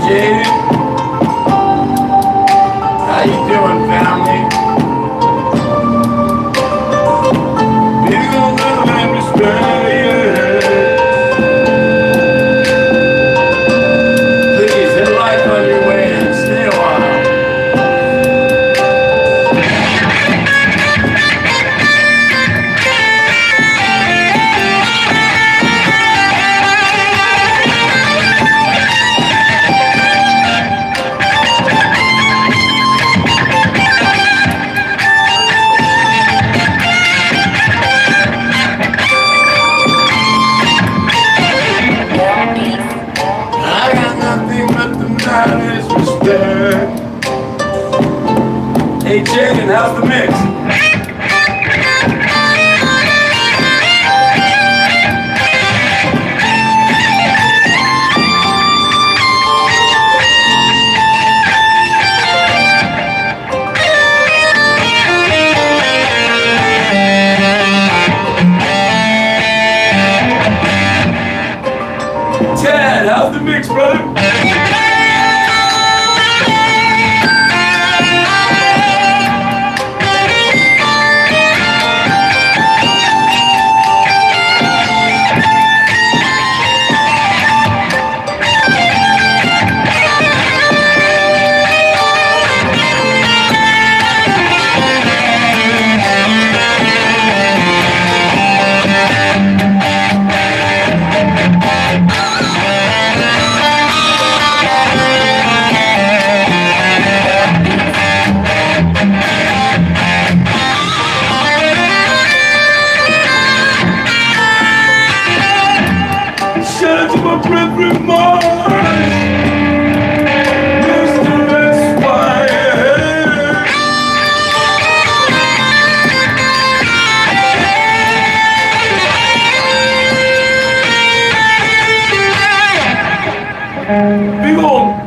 Jaden. How you doing, family? Big ol' love and respect. Please hit like on your way and stay a while. Hey Jaden, how's the mix? Ted, how's the mix, brother?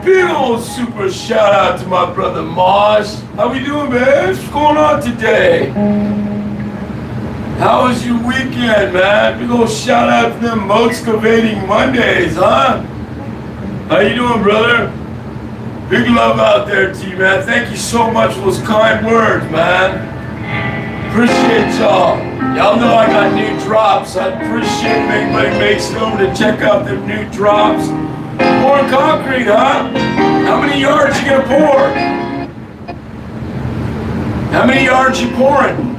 Big old super shout out to my brother Mosh. How we doing, man? What's going on today? How was your weekend, man? Big old shout out to them Moxcavating Mondays, huh? How you doing, brother? Big love out there to you, man. Thank you so much for those kind words, man. Appreciate y'all. Y'all know I got new drops. I appreciate if anybody makes it over to check out them new drops. Pouring concrete, huh? How many yards you gonna pour? How many yards you pouring?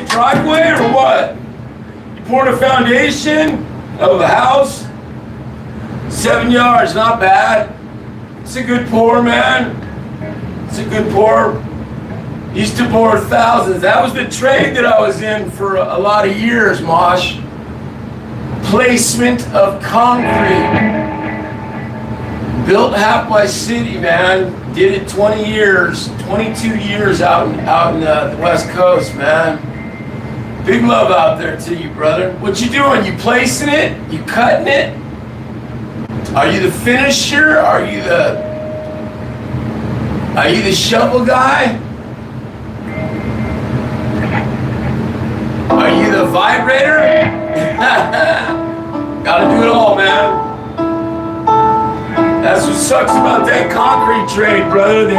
Driveway or what? You poured a foundation of a house? 7 yards, not bad. It's a good pour, man. It's a good pour. Used to pour thousands. That was the trade that I was in for a lot of years, Mosh. Placement of concrete. Built half my city, man. Did it 20 years, 22 years out in the West Coast, man. Big love out there to you, brother. What you doing? You placing it? You cutting it? Are you the finisher? Are you the shovel guy? Are you the vibrator? Gotta do it all, man. That's what sucks about that concrete trade, brother.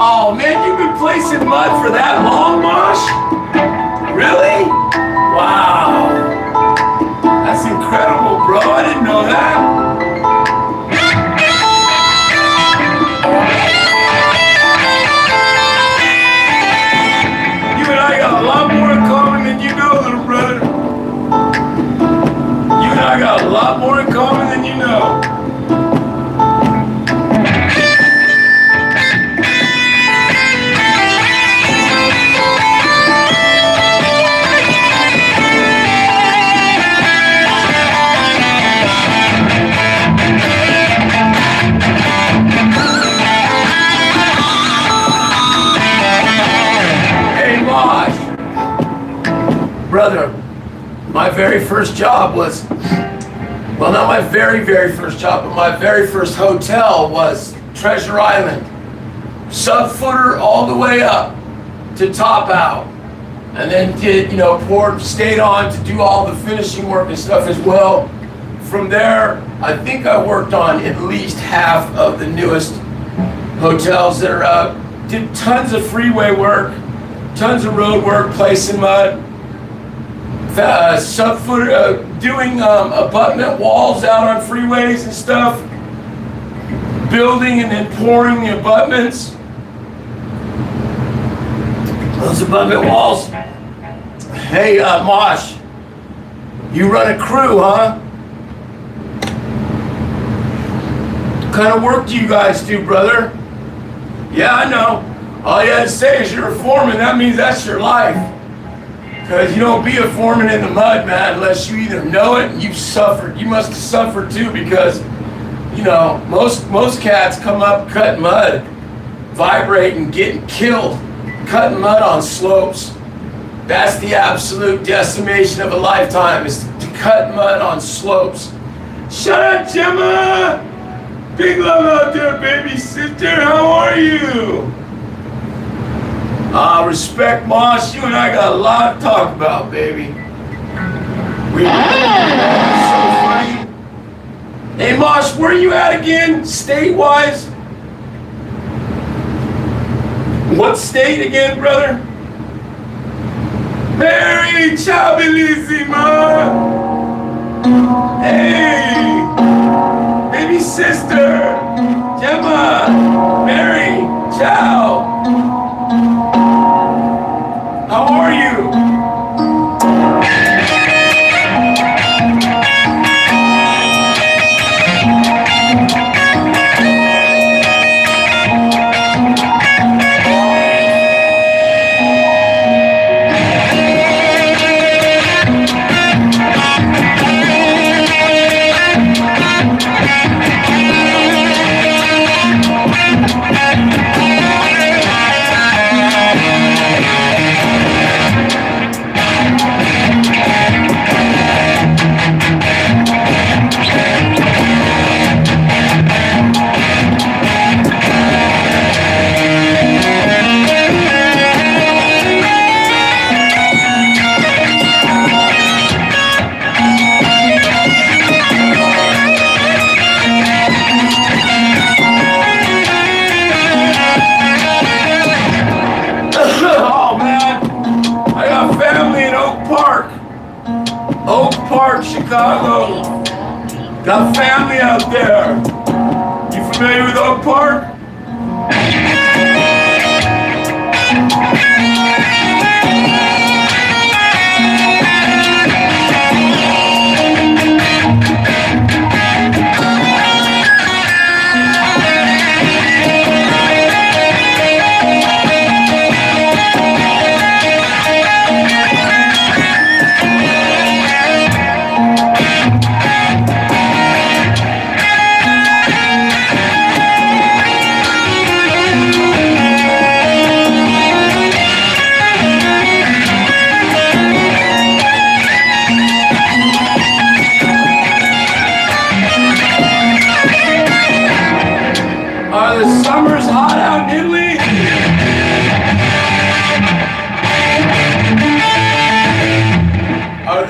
Oh man, you've been placing mud for that long, Mosh? Really? Wow. That's incredible, bro. I didn't know that. You and I got a lot more in common than you know, little brother. You and I got a lot more in common than you know. Brother, my very first job was, well, not my very first job, but my very first hotel was Treasure Island. Sub-footer all the way up to top out. And then stayed on to do all the finishing work and stuff as well. From there, I think I worked on at least half of the newest hotels that are did tons of freeway work, tons of road work, placing mud, sub-footer, doing abutment walls out on freeways and stuff, building and then pouring the abutments. Those abutment walls. Hey, Mosh, you run a crew, huh? What kind of work do you guys do, brother? Yeah, I know. All you had to say is you're a foreman. That means that's your life. Because you don't be a foreman in the mud, man, unless you either know it and you've suffered. You must have suffered too, because, most cats come up cutting mud, vibrating, getting killed, cutting mud on slopes. That's the absolute decimation of a lifetime, is to cut mud on slopes. Shut up, Gemma! Big love out there, baby sister. How are you? Respect, Moss. You and I got a lot to talk about, baby. So funny. Hey, Moss, where you at again, state-wise? What state again, brother? Mary, ciao, bellissima. Hey, baby sister, Gemma, Mary, ciao. How are you? Chicago. Got family out there. You familiar with Oak Park?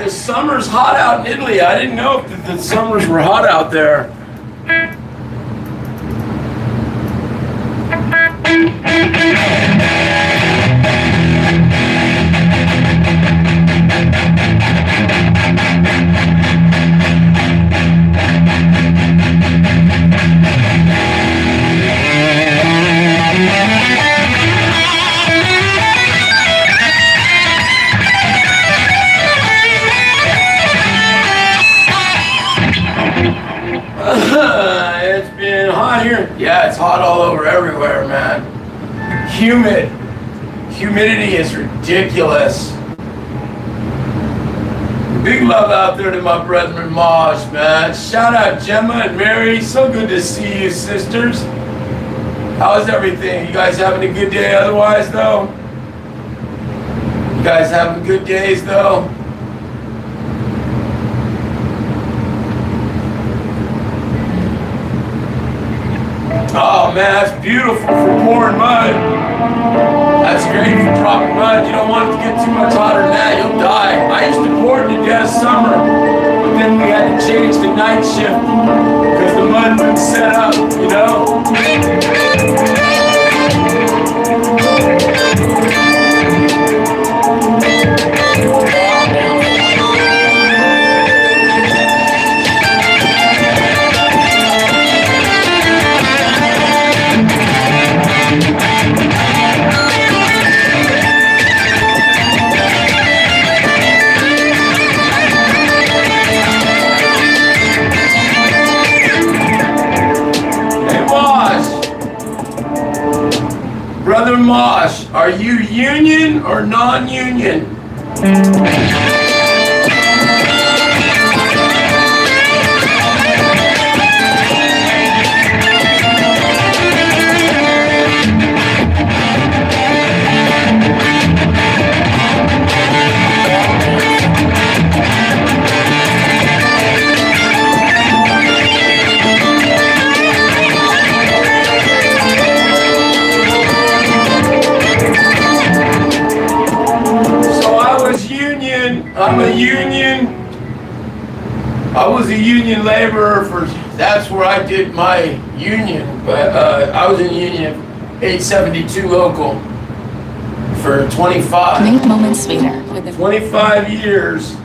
Summer's hot out in Italy. I didn't know if the summers were hot out there. It's been hot here. Yeah, it's hot all over everywhere, man. Humid. Humidity is ridiculous. Big love out there to my brethren Mosh, man. Shout out Gemma and Mary. So good to see you, sisters. How's everything? You guys having a good day otherwise, though? You guys having good days though? Oh man, that's beautiful for pouring mud. That's great for dropping mud. You don't want it to get too much hotter than that, you'll die. I used to pour it in the dead of summer, but then we had to change the night shift because the mud wouldn't set up, you know? Brother Mosh, are you union or non-union? I'm a union. I was a union laborer for, that's where I did my union. But I was in union 872 local for 25. Moments later. 25 years.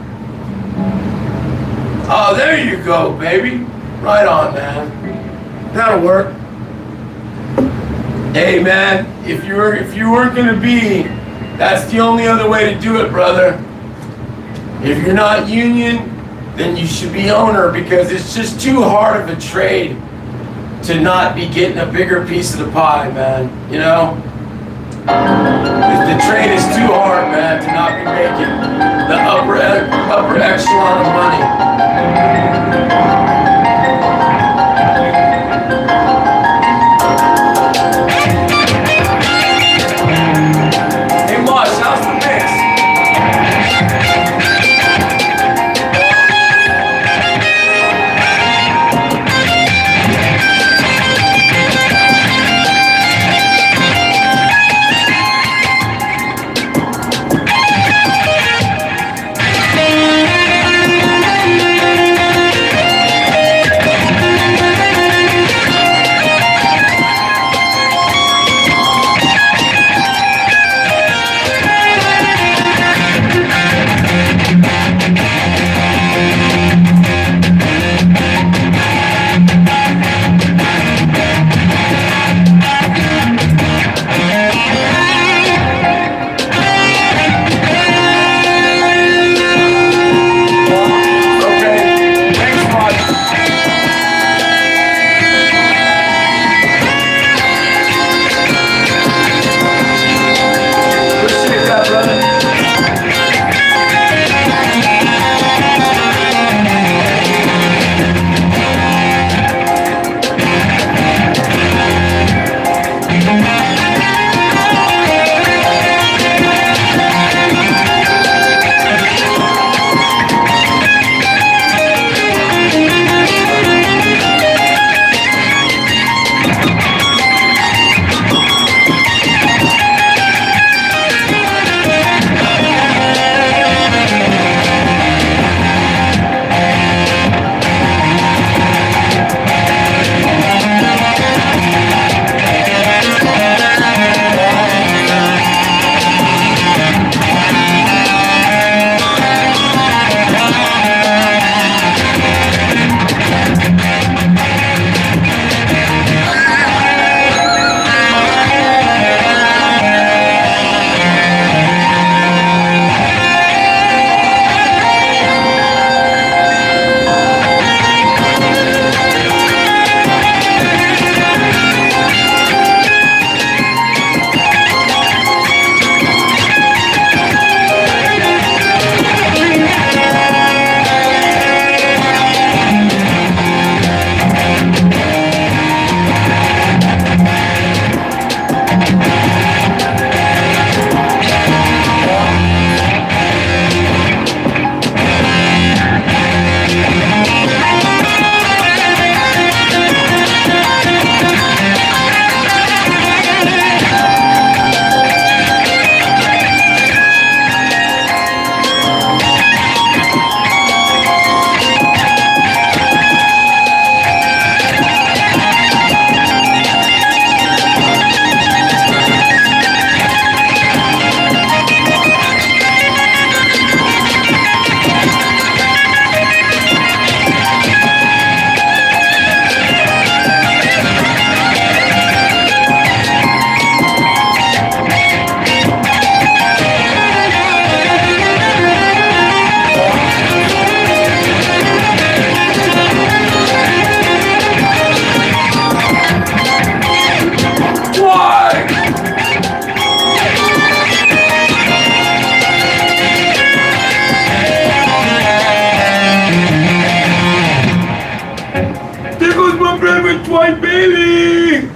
Oh, there you go, baby. Right on, man. That'll work. Hey, man, if you weren't gonna be, that's the only other way to do it, brother. If you're not union, then you should be owner because it's just too hard of a trade to not be getting a bigger piece of the pie, man. You know? The trade is too hard, man, to not be making the upper echelon of money. Hey, Mosh, how's the mix?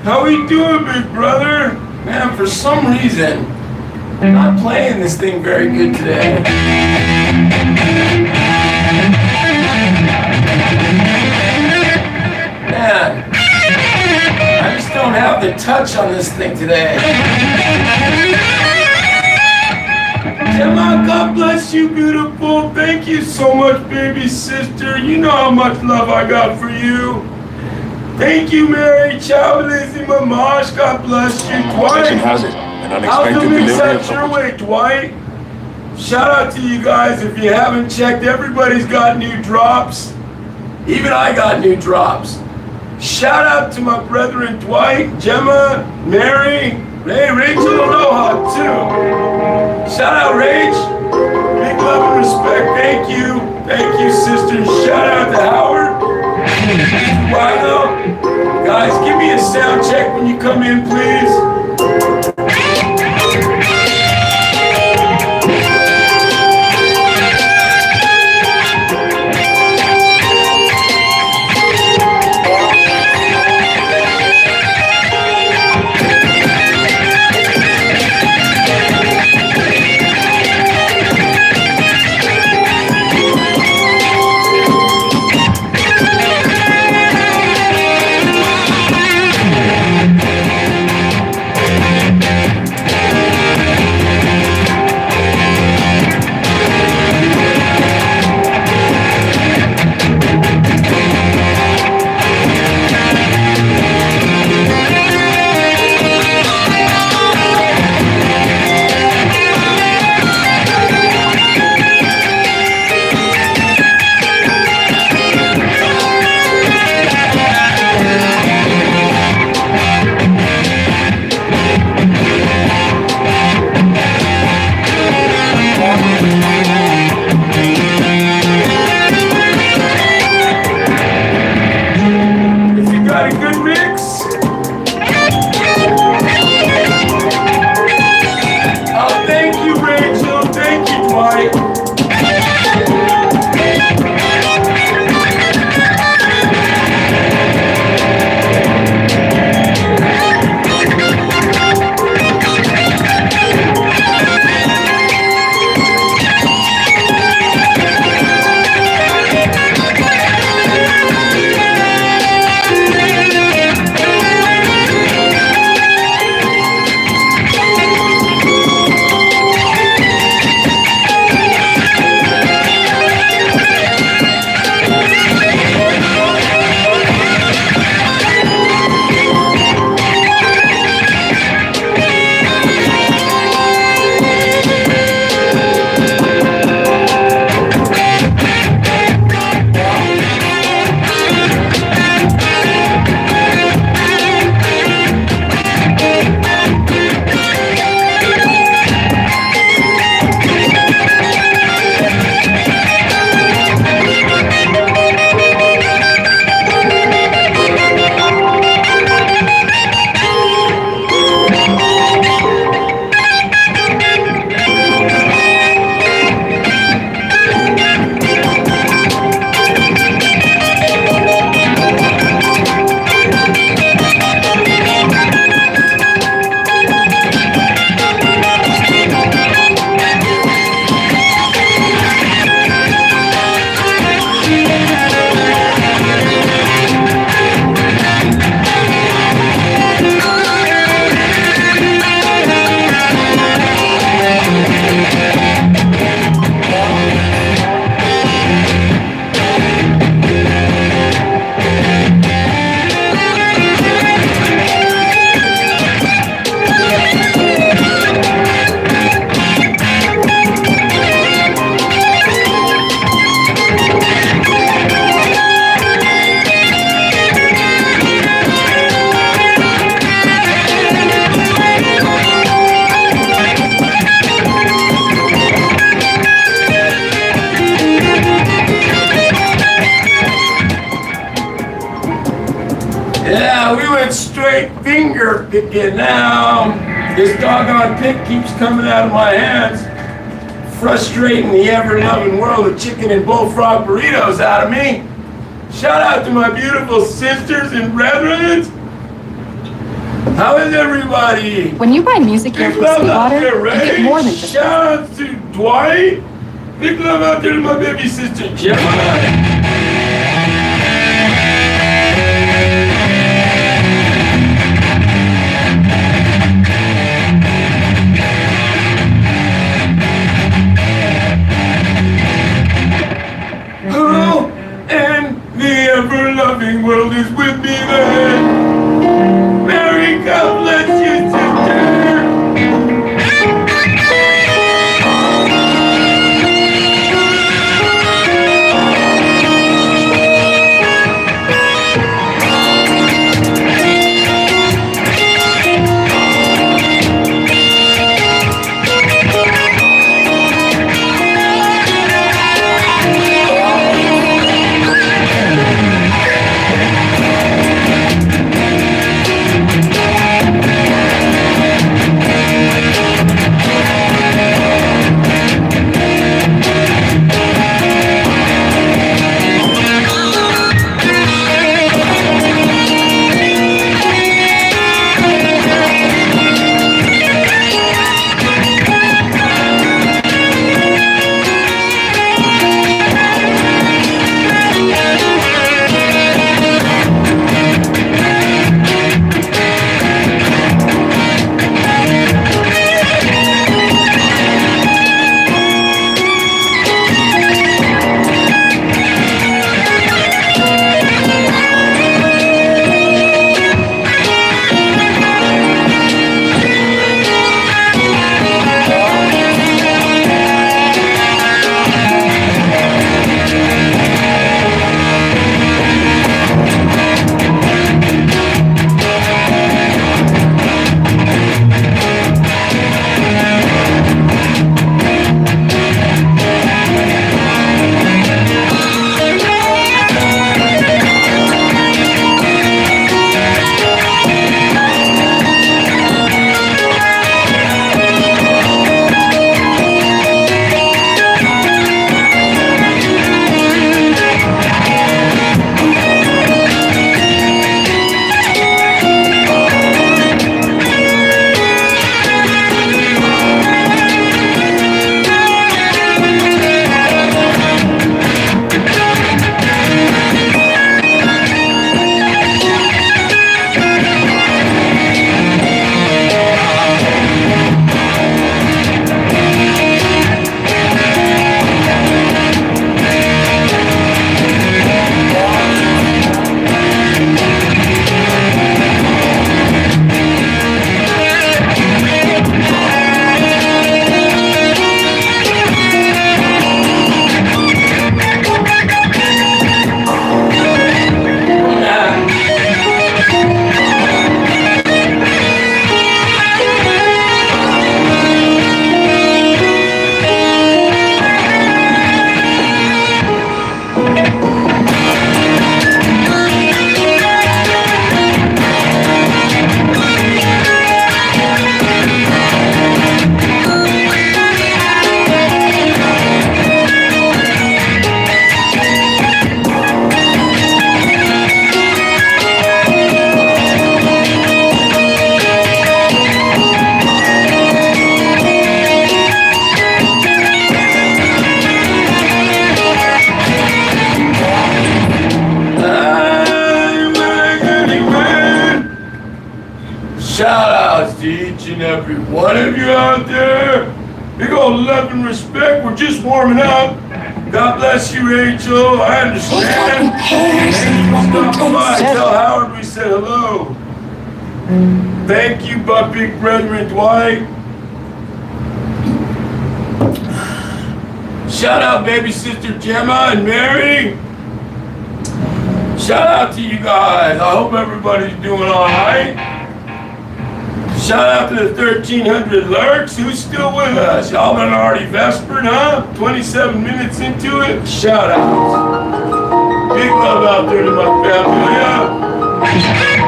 How we doing, big brother? Man, for some reason, I'm not playing this thing very good today. Man, I just don't have the touch on this thing today. Gemma, God bless you, beautiful. Thank you so much, baby sister. You know how much love I got for you. Thank you, Mary. Ciao, Lizzie, Mamash. God bless you. Dwight. Has it? An unexpected delivery of your way, Dwight. Shout out to you guys. If you haven't checked, everybody's got new drops. Even I got new drops. Shout out to my brethren Dwight, Gemma, Mary, hey, Rachel, aloha too. Shout out, Rach. Big love and respect. Thank you. Thank you, sisters. Shout out to Howard. Rhino. Guys, give me a sound check when you come in, please. Yeah, we went straight finger picking now. This doggone pick keeps coming out of my hands, frustrating the ever-loving world of chicken and bullfrog burritos out of me. Shout out to my beautiful sisters and brethren. How is everybody? When you buy music here Big from love out Sweetwater, there, you Ray. get more than just Shout out to Dwight. Big love out there to my baby sister Gemma. Hello, and the ever-loving world is with me then. Mary, God bless you, sister. Shout outs to each and every one of you out there. Big old love and respect. We're just warming up. God bless you, Rachel. I understand. Stop by. Tell Howard we said hello. Thank you, but big brethren Dwight. Shout out baby sister Gemma and Mary. Shout out to you guys. I hope everybody's doing all right. Shout out to the 1,300 lurks. Who's still with us? Y'all been already vespered, huh? 27 minutes into it. Shout outs. Big love out there to my family, yeah?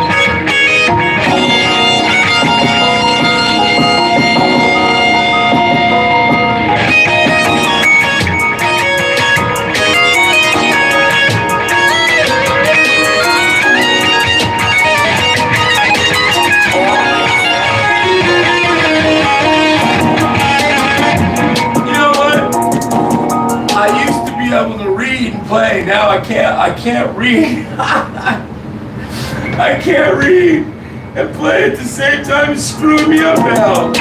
blind. Now I can't read. I can't read and play at the same time. It's screwing me up now.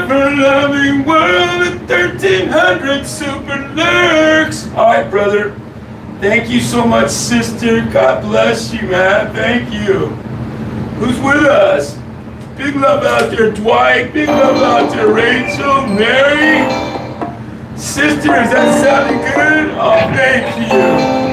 ever-loving world of 1300 super lurks. All right, brother. Thank you so much, sister. God bless you, man. Thank you. Who's with us? Big love out there, Dwight. Big love out there, Rachel, Mary. Sister, is that sounding good? Oh, thank you.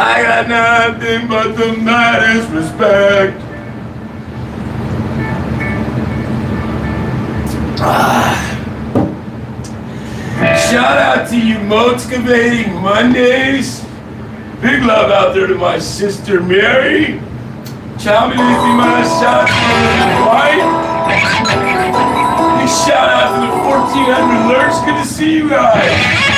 I got nothing but the maddest respect. Shout out to you Motivating Mondays. Big love out there to my sister Mary. Ciao, mi shout out to my wife. Big shout out to the 1400 lurks. Good to see you guys.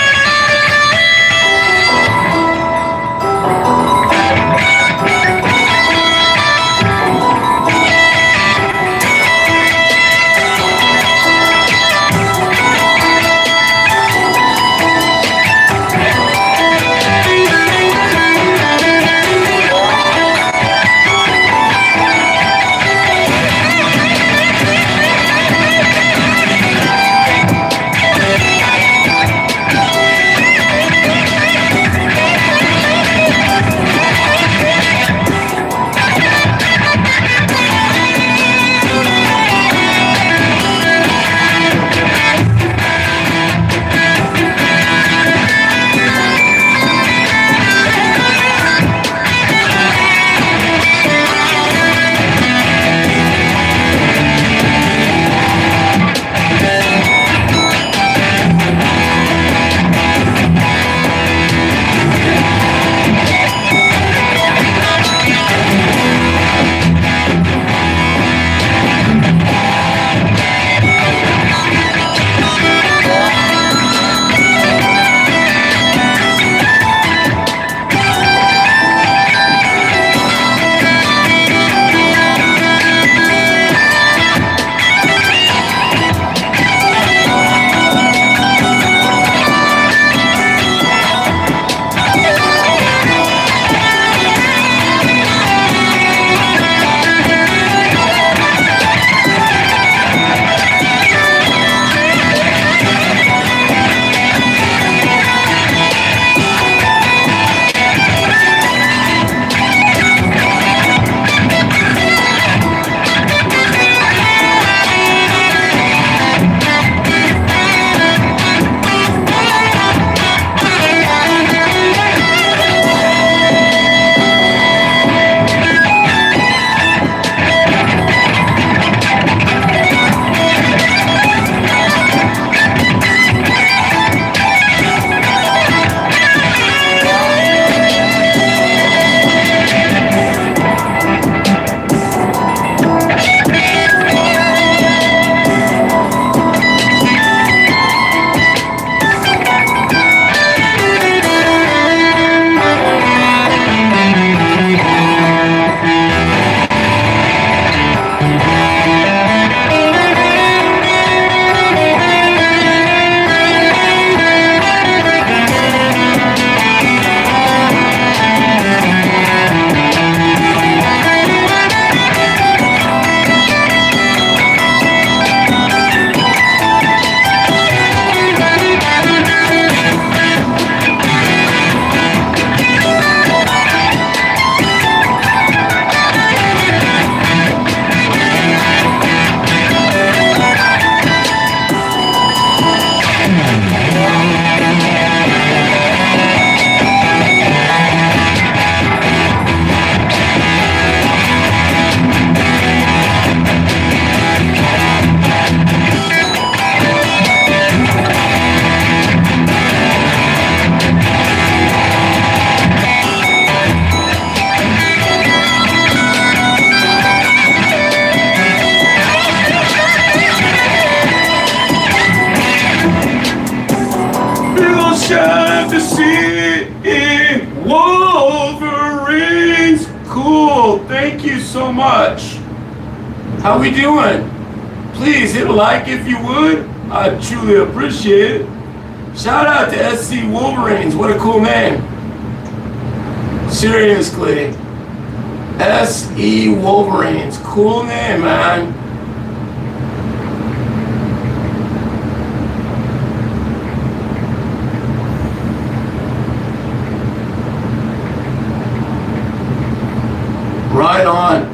Shine to see it. Wolverines. Cool. Thank you so much. How we doing? Please hit a like if you would. I truly appreciate it. Shout out to SC Wolverines. What a cool name. Seriously. SE Wolverines. Cool name, man. Right on.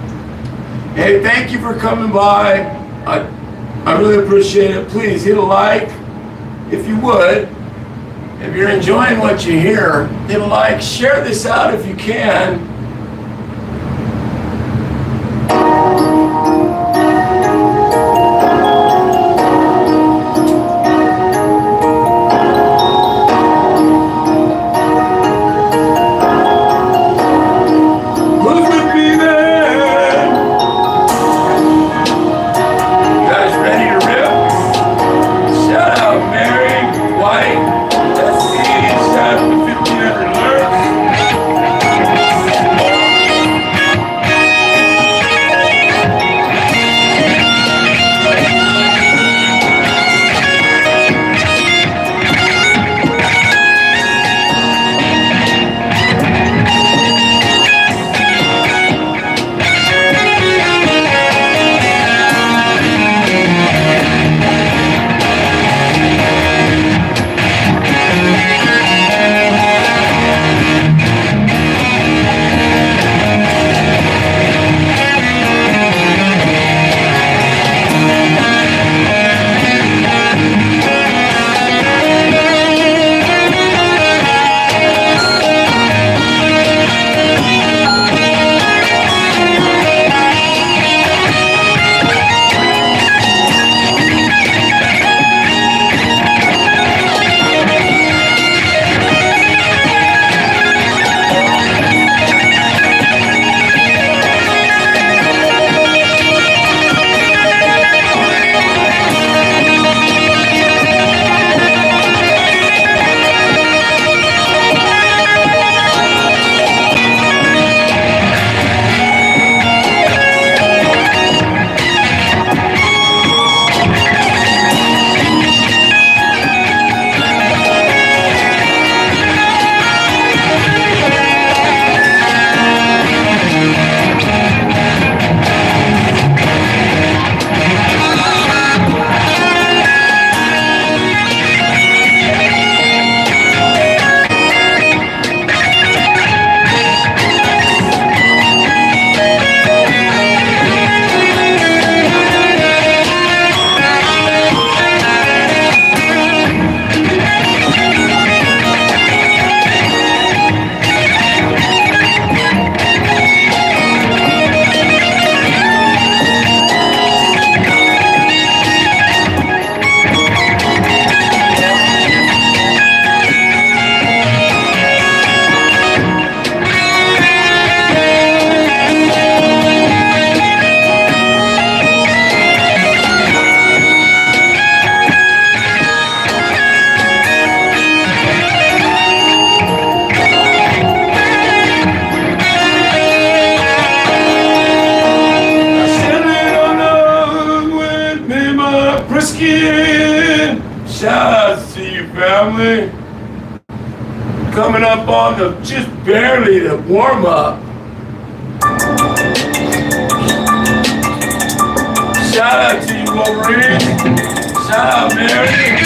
Hey, thank you for coming by. I really appreciate it. Please hit a like if you would. If you're enjoying what you hear, hit a like, share this out if you can. Shout out to you, family. Coming up on the just barely the warm up. Shout out to you, Wolverine. Shout out, Mary.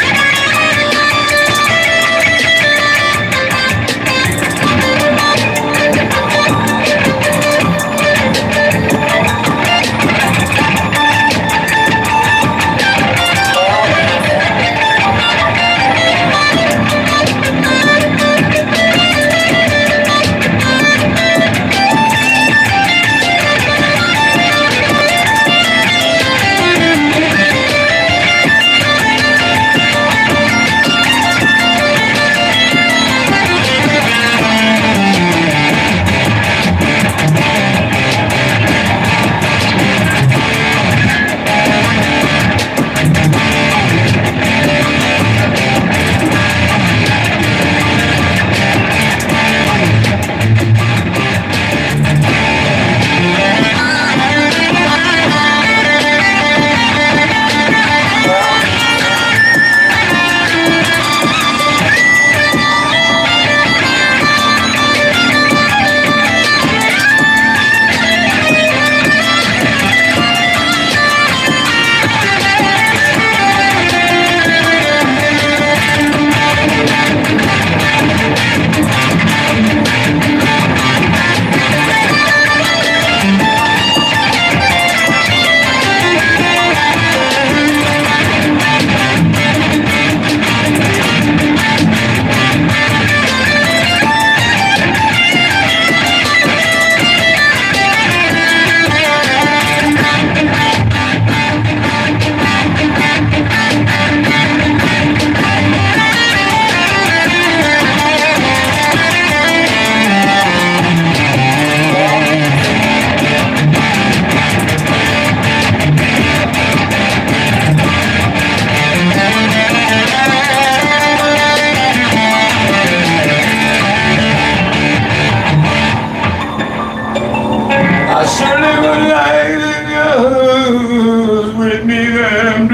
Surely would like to go with me then.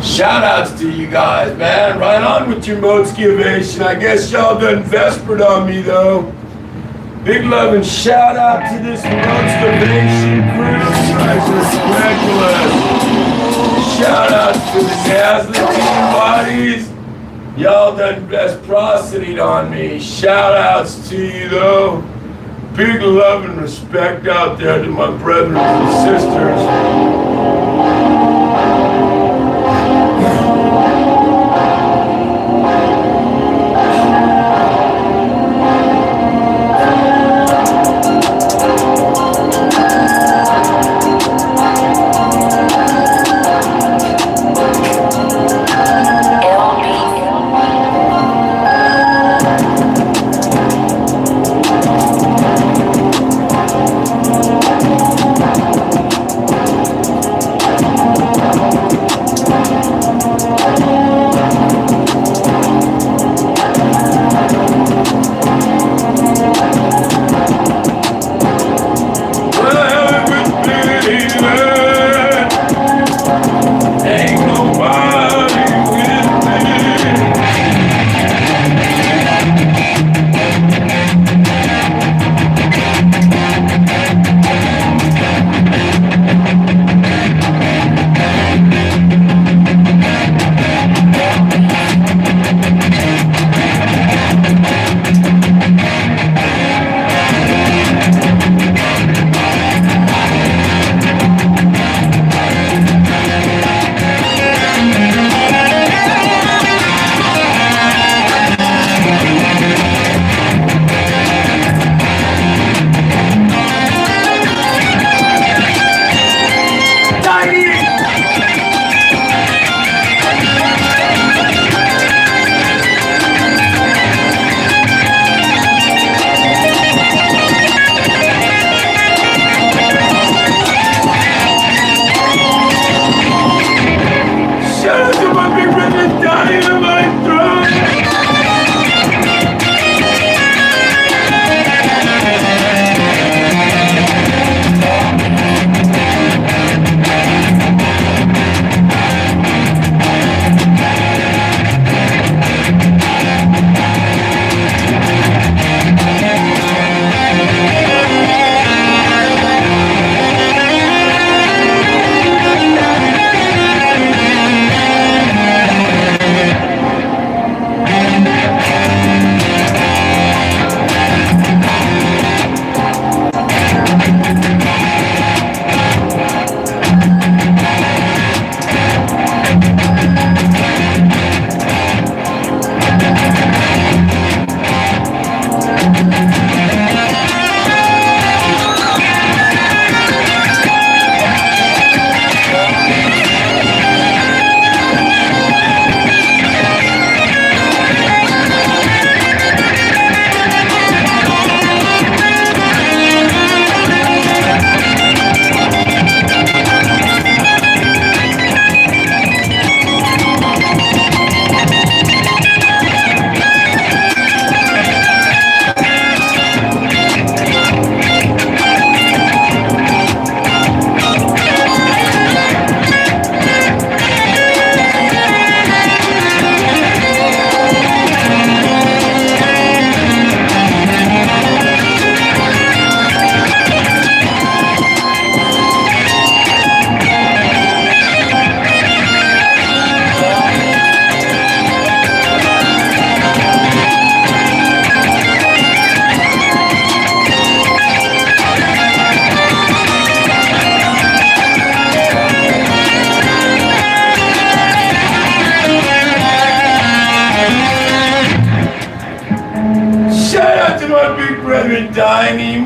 Shout outs to you guys, man. Right on with your motivation. I guess y'all done vespered on me though. Big love and shout out to this motivation crew. Priceless Spectaculars. Shout out to the Dazzling Bodies. Y'all done reciprocity on me. Shout outs to you though. Big love and respect out there to my brethren and sisters.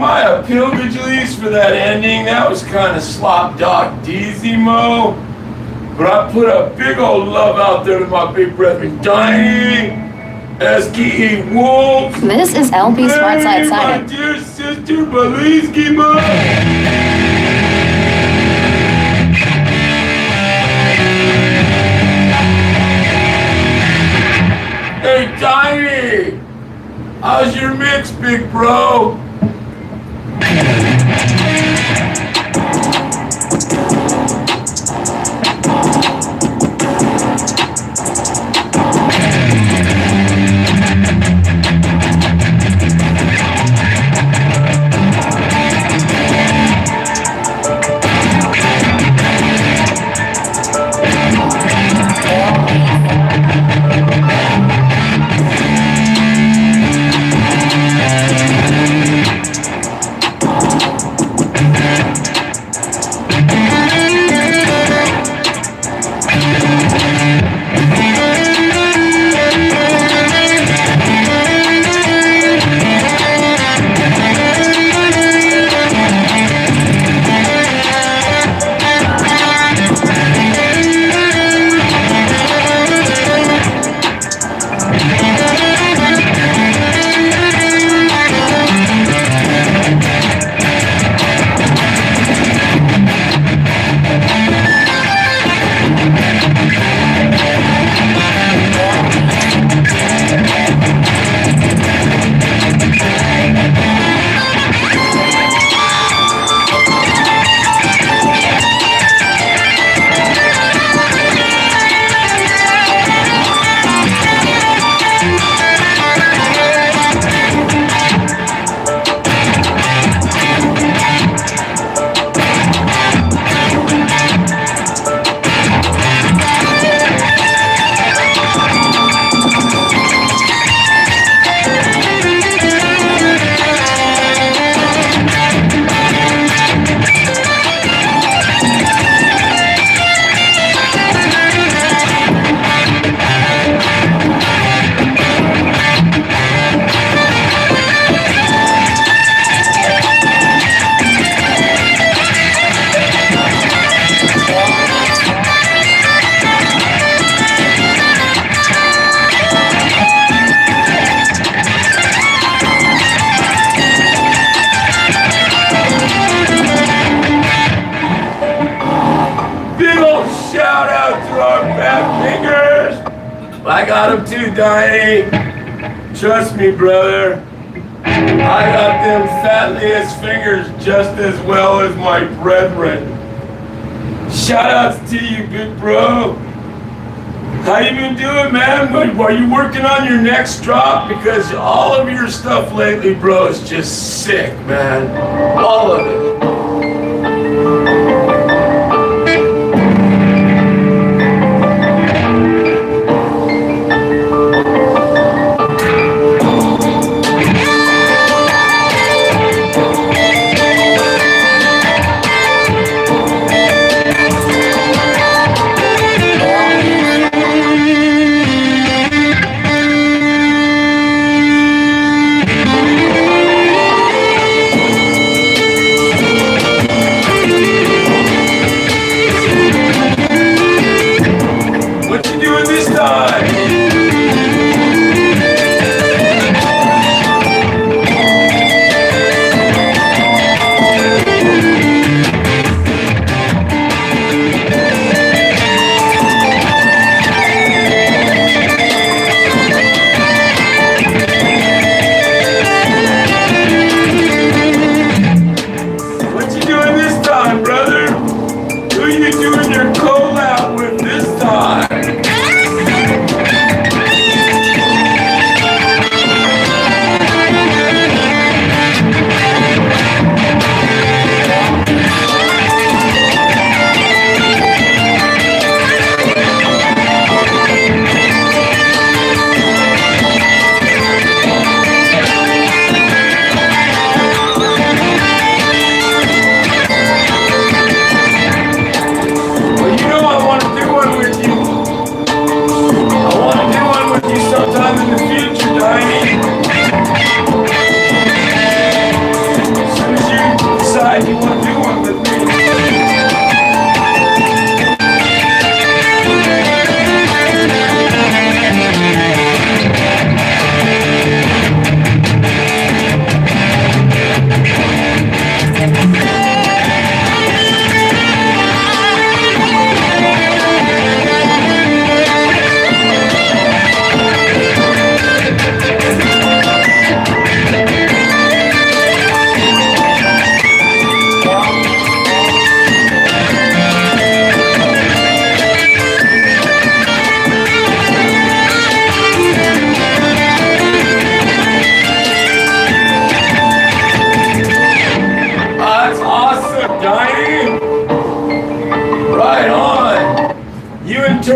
My appeal vigilies for that ending, that was kind of slop dog deezy mo. But I put a big old love out there to my big brethren Diney, SKE Wolves. This is LB Smart Side my Sided. dear sister Beliski mo. Hey Diney, how's your mix, big bro? Big old shout out to our fat fingers. I got them too, Donnie. Trust me, brother. I got them fatliest fingers just as well as my brethren. Shout outs to you, big bro. How you been doing, man? Are you working on your next drop? Because all of your stuff lately, bro, is just sick, man. All of it.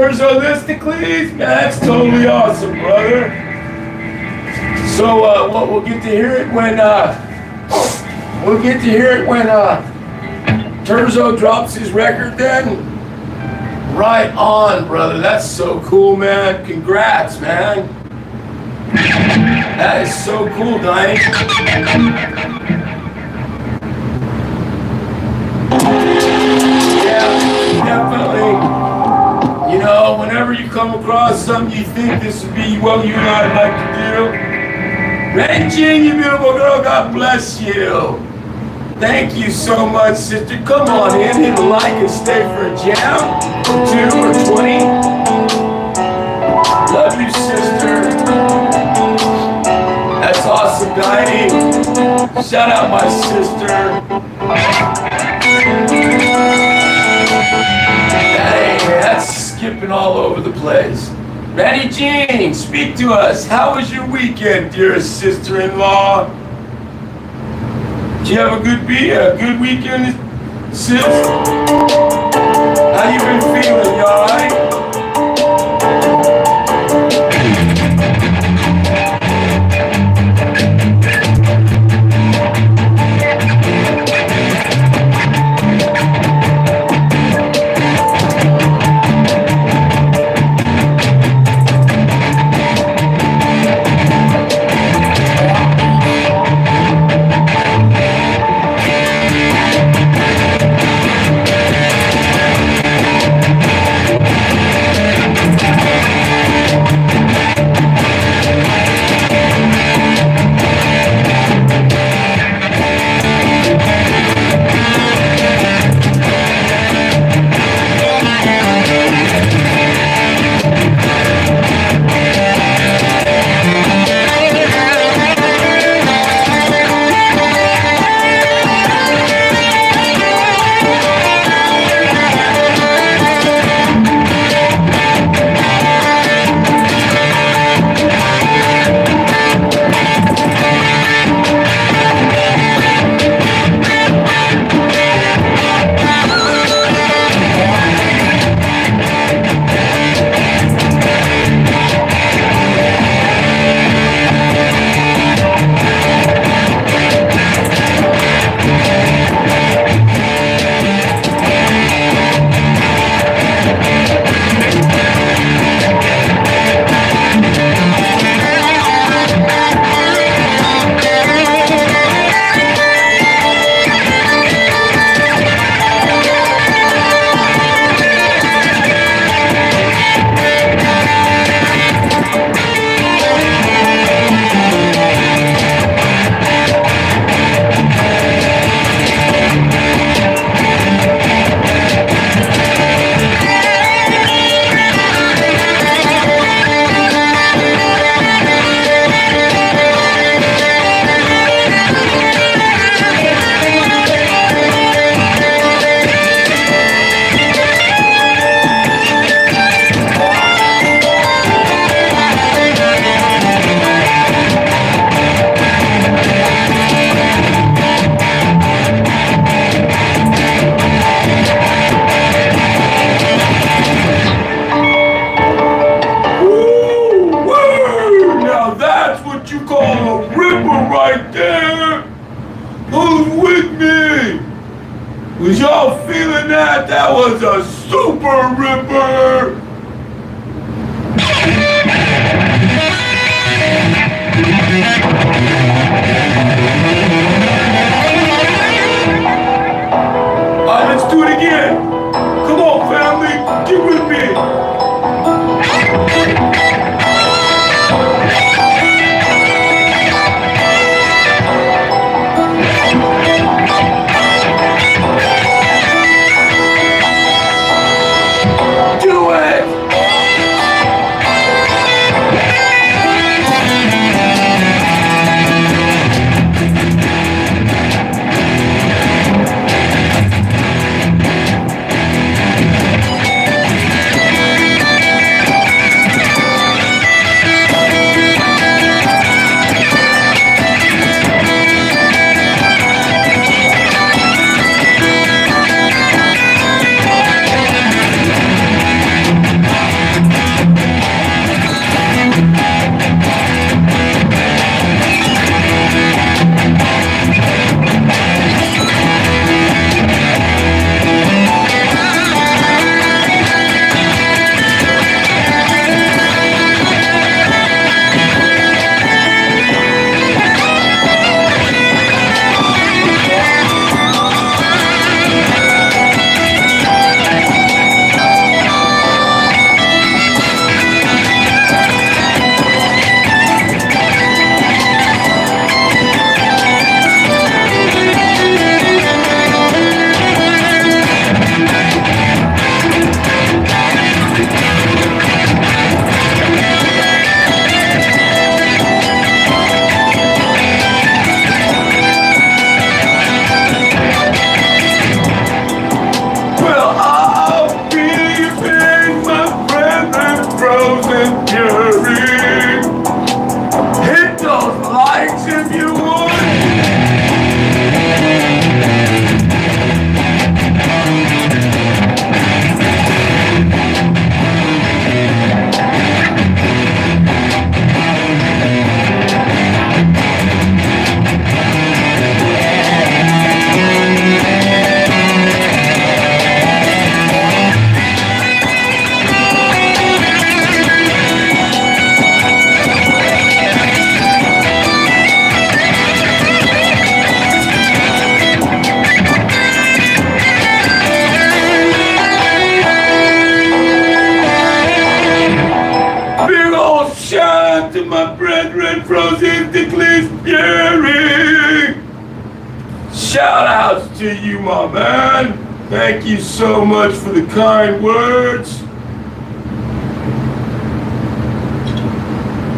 Terzolisticles? Man, that's totally awesome, brother. So, we'll get to hear it when, Terzo drops his record then? Right on, brother. That's so cool, man. Congrats, man. That is so cool, Donnie. Yeah, definitely. You know, whenever you come across something you think this would be what you and I'd like to do, Reggie, you beautiful girl, God bless you. Thank you so much, sister. Come on in, hit a like and stay for a jam, or 2 or 20. Love you, sister. That's awesome, Diney. Shout out my sister. Dang, that's skipping all over the place. Betty Jean, speak to us. How was your weekend, dearest sister-in-law? Did you have a good weekend, sis? How you been feeling? You alright? Was y'all feeling that? That was a super ripper! Alright, let's do it again. Come on, family, get with me. shout outs to you, my man. Thank you so much for the kind words.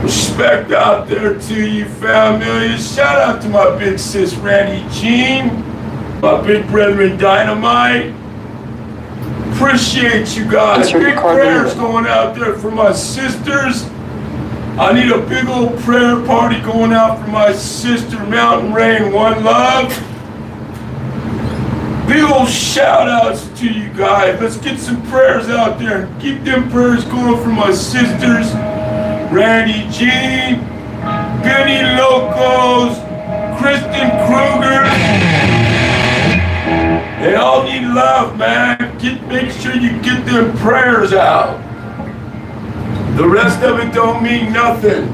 Respect out there to you, family. Shout out to my big sis, Randy Jean. My big brethren, Dynamite. Appreciate you guys. Big prayers going out there for my sisters. I need a big old prayer party going out for my sister, Mountain Rain, One Love. Big old shout outs to you guys. Let's get some prayers out there and keep them prayers going for my sisters, Randy Jean, Benny Locos, Kristen Kruger. They all need love, man. Make sure you get them prayers out. The rest of it don't mean nothing.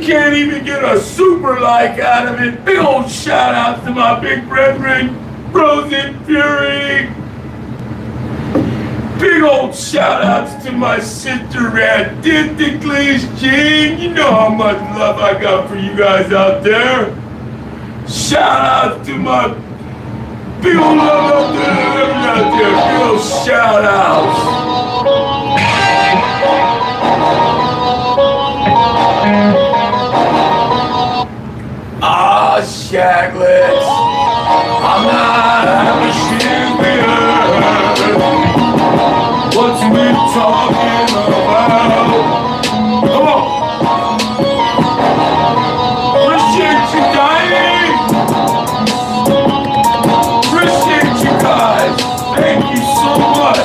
can't even get a super like out of it. Big old shout out to my big brethren, Frozen Fury. Big old shout outs to my sister Ranticles, Jean. You know how much love I got for you guys out there. Shout out to my big old love out there. Big old shout outs. Ah, Shaglets. I'm not ashamed. What's we talking about? Come on. Appreciate you dying. Appreciate you guys. Thank you so much.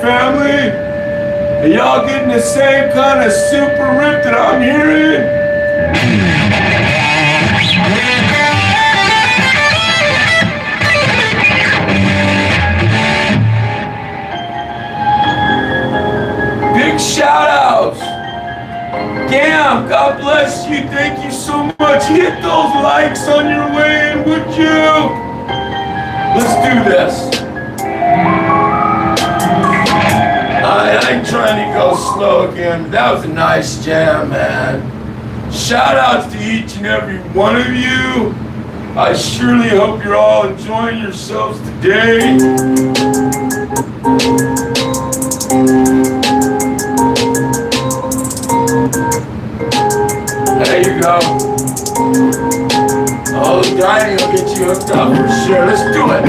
Family, are y'all getting the same kind of super rip that I'm hearing? Big shout outs. Damn, God bless you. Thank you so much. Hit those likes on your way in, would you? Let's do this. I ain't trying to go slow again, but that was a nice jam, man. Shout outs to each and every one of you. I surely hope you're all enjoying yourselves today. There you go. Oh, dining will get you hooked up for sure. Let's do it.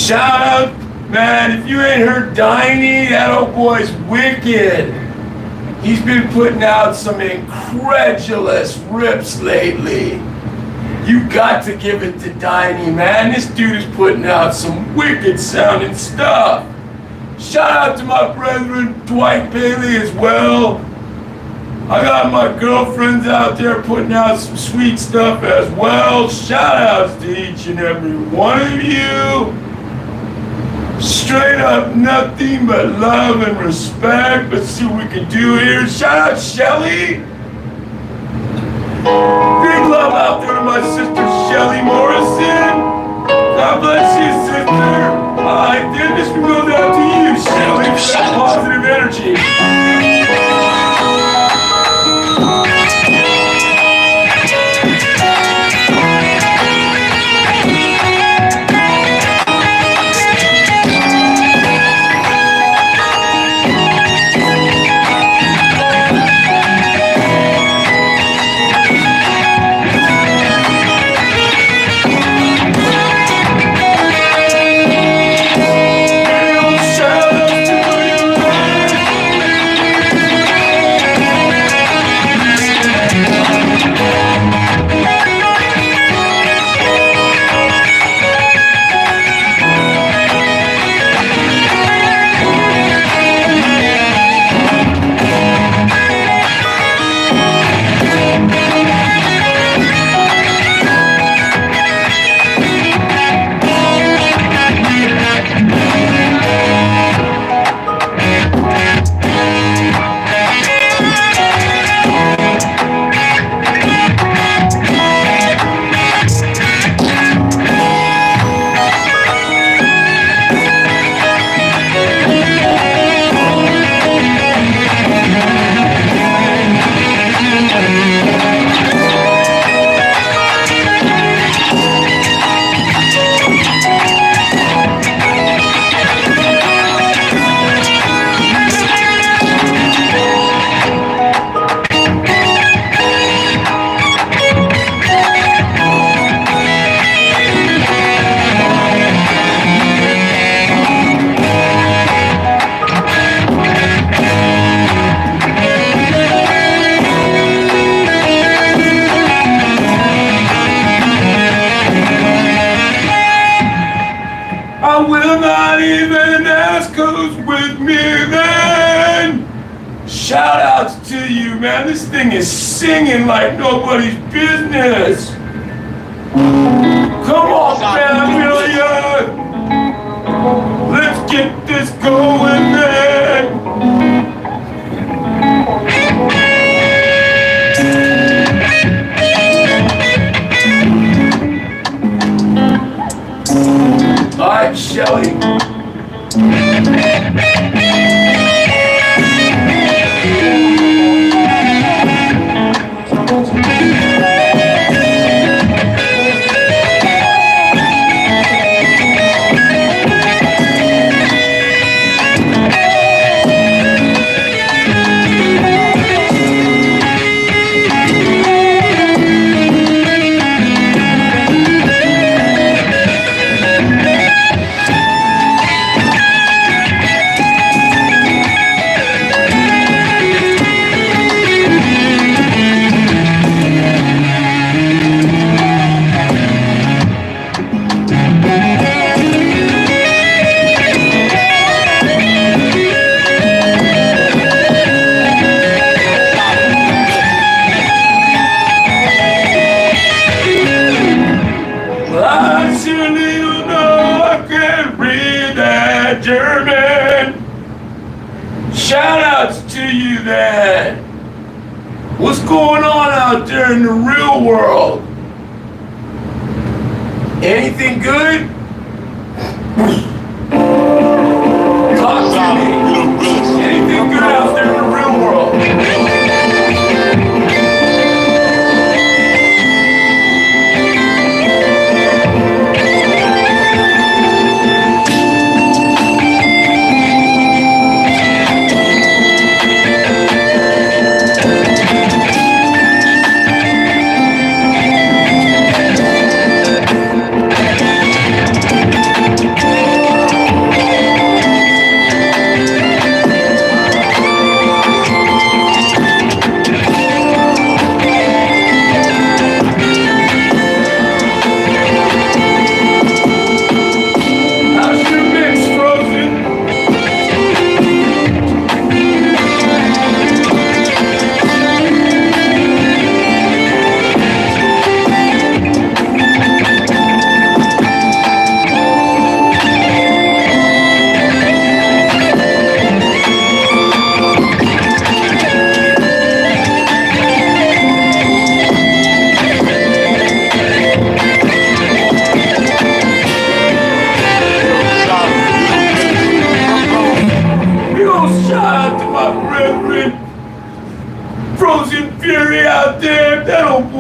Shout out, man, if you ain't heard Diney, that old boy's wicked. He's been putting out some incredulous rips lately. You got to give it to Diney, man. This dude is putting out some wicked sounding stuff. Shout out to my brethren, Dwight Bailey, as well. I got my girlfriends out there putting out some sweet stuff as well. Shout outs to each and every one of you. Straight up nothing but love and respect. Let's see what we can do here. Shout out Shelly. Big love out there to my sister Shelly Morrison. God bless you, sister. I did this one goes out to you, Shelly, for that positive energy. I will not even ask who's with me then. Shout outs to you, man. This thing is singing like nobody's business. Come on, family. Let's get this going, man. All right, Shelly. German. Shout outs to you then. What's going on out there in the real world? Anything good? Talk to me. Anything good out there in the real world?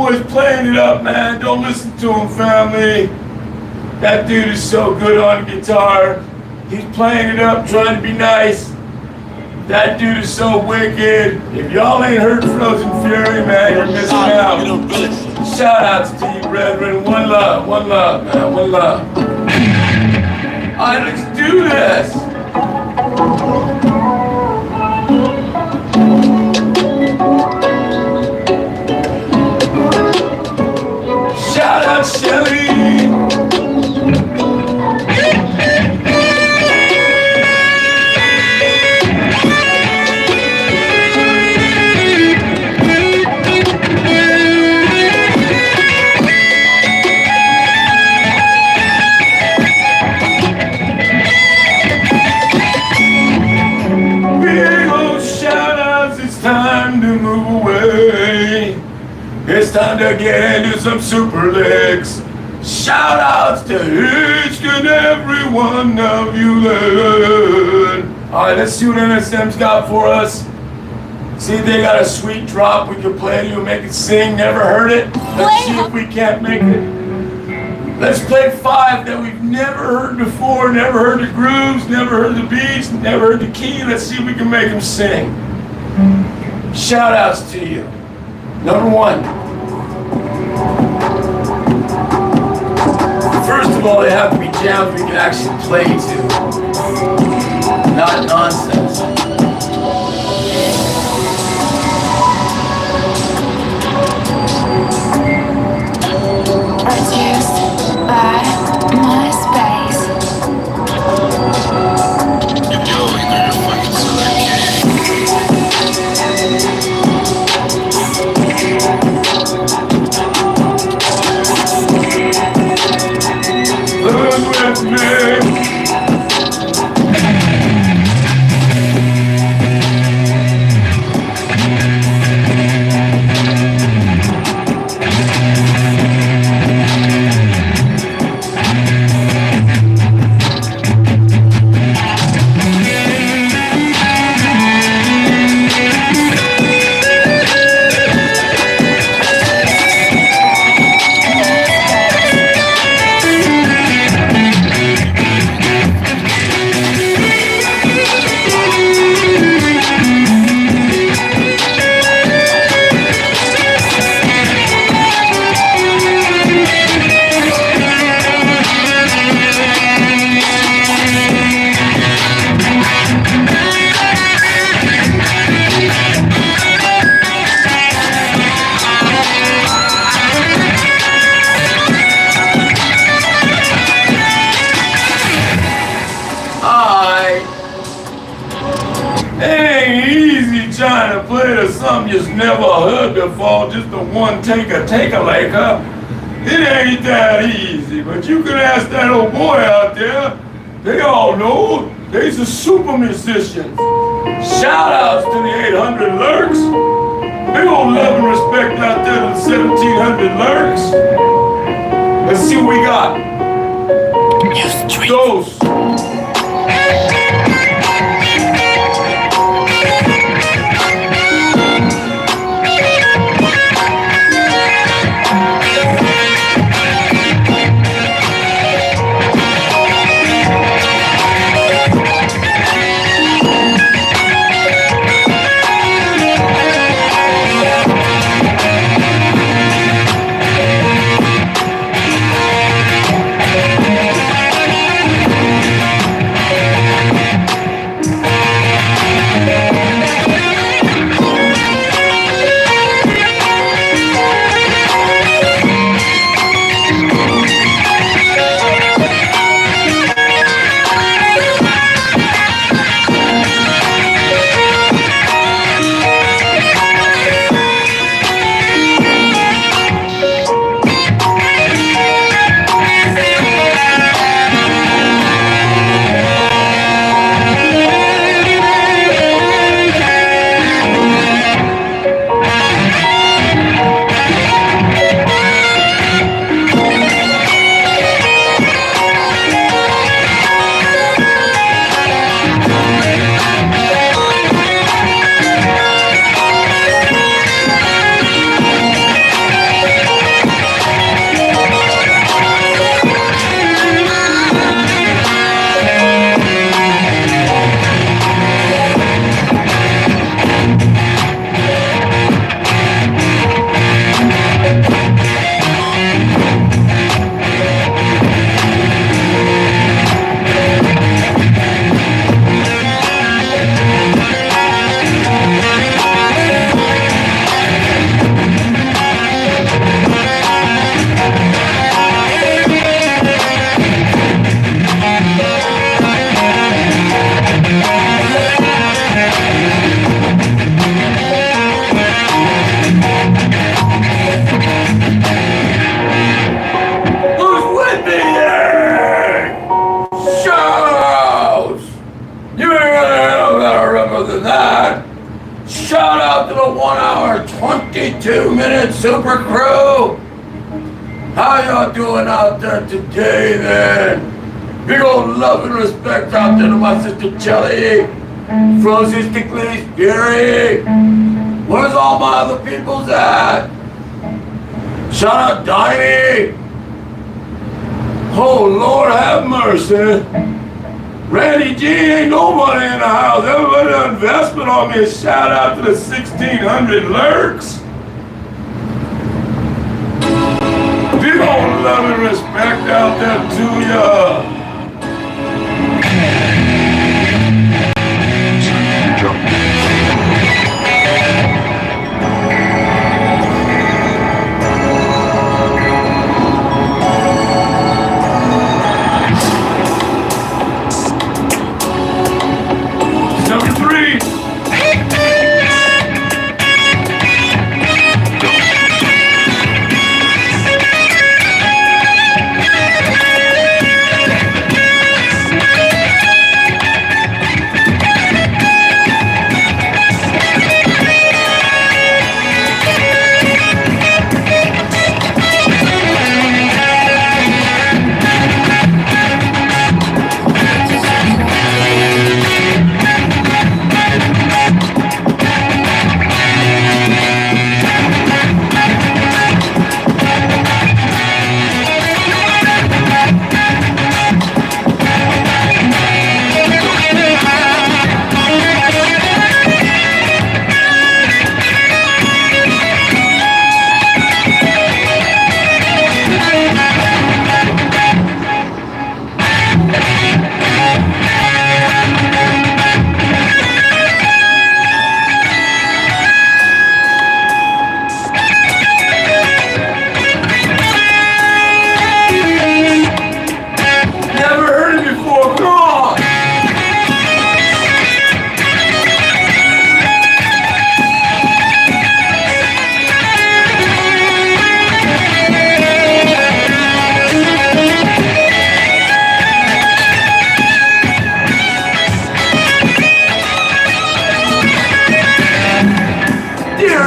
boy's playing it up, man. Don't listen to him, family. That dude is so good on guitar. He's playing it up, trying to be nice. That dude is so wicked. If y'all ain't heard Frozen Fury, man, you're missing out. Shout outs to you, brethren. One love, man, one love. Alright, let's do this. Shout out, Shelly. It's time to get into some super licks. Shout outs to each and every one of you. Alright, let's see what NSM's got for us. See if they got a sweet drop we can play to you and make it sing. Never heard it? Let's see if we can't make it. Let's play 5 that we've never heard before. Never heard the grooves, never heard the beats, never heard the key. Let's see if we can make them sing. Shout outs to you. Number 1. First of all, they have to be jams we can actually play to. Not nonsense. Produced by MySpace. Yo, you know you're fucking Southern Live with me. Trying to play to something you never heard before, just the one take-a-laker. It ain't that easy, but you can ask that old boy out there. They all know they's a super musician. Shout outs to the 800 lurks. Big old love and respect out there to the 1700 lurks. Let's see what we got. Ghost. out to the 1 hour, 22-minute super crew. How y'all doing out there today, then? Big old love and respect out there to my sister Kelly, Frosistically Fury. Where's all my other peoples at? Shout out Diney. Oh, Lord have mercy. Randy G, ain't nobody in the house. Everybody done investment on me. Shout out to the 1600 lurks. Big old love and respect out there to ya. Number 3.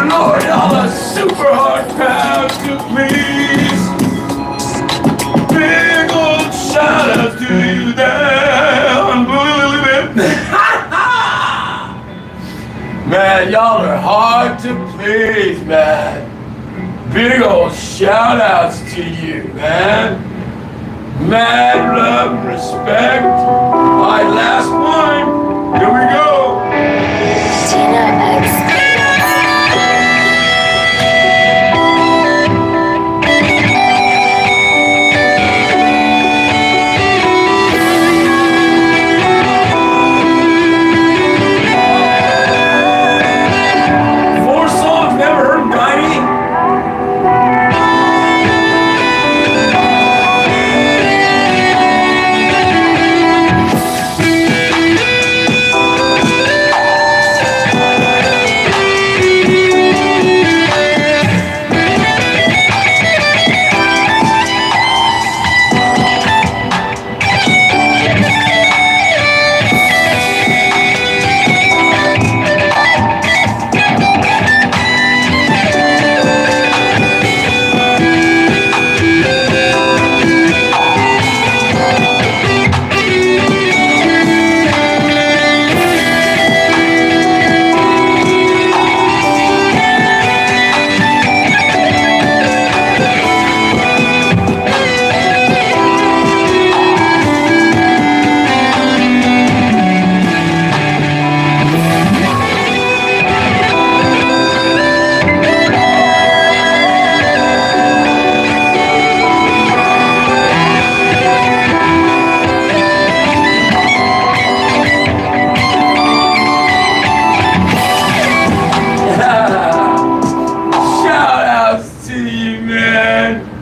Lord, all the super hard crowds to please. Big old shout out to you there. Man, y'all are hard to please, man. Big old shout outs to you, man. Mad love and respect. Alright, last one. Here we go. Tina X.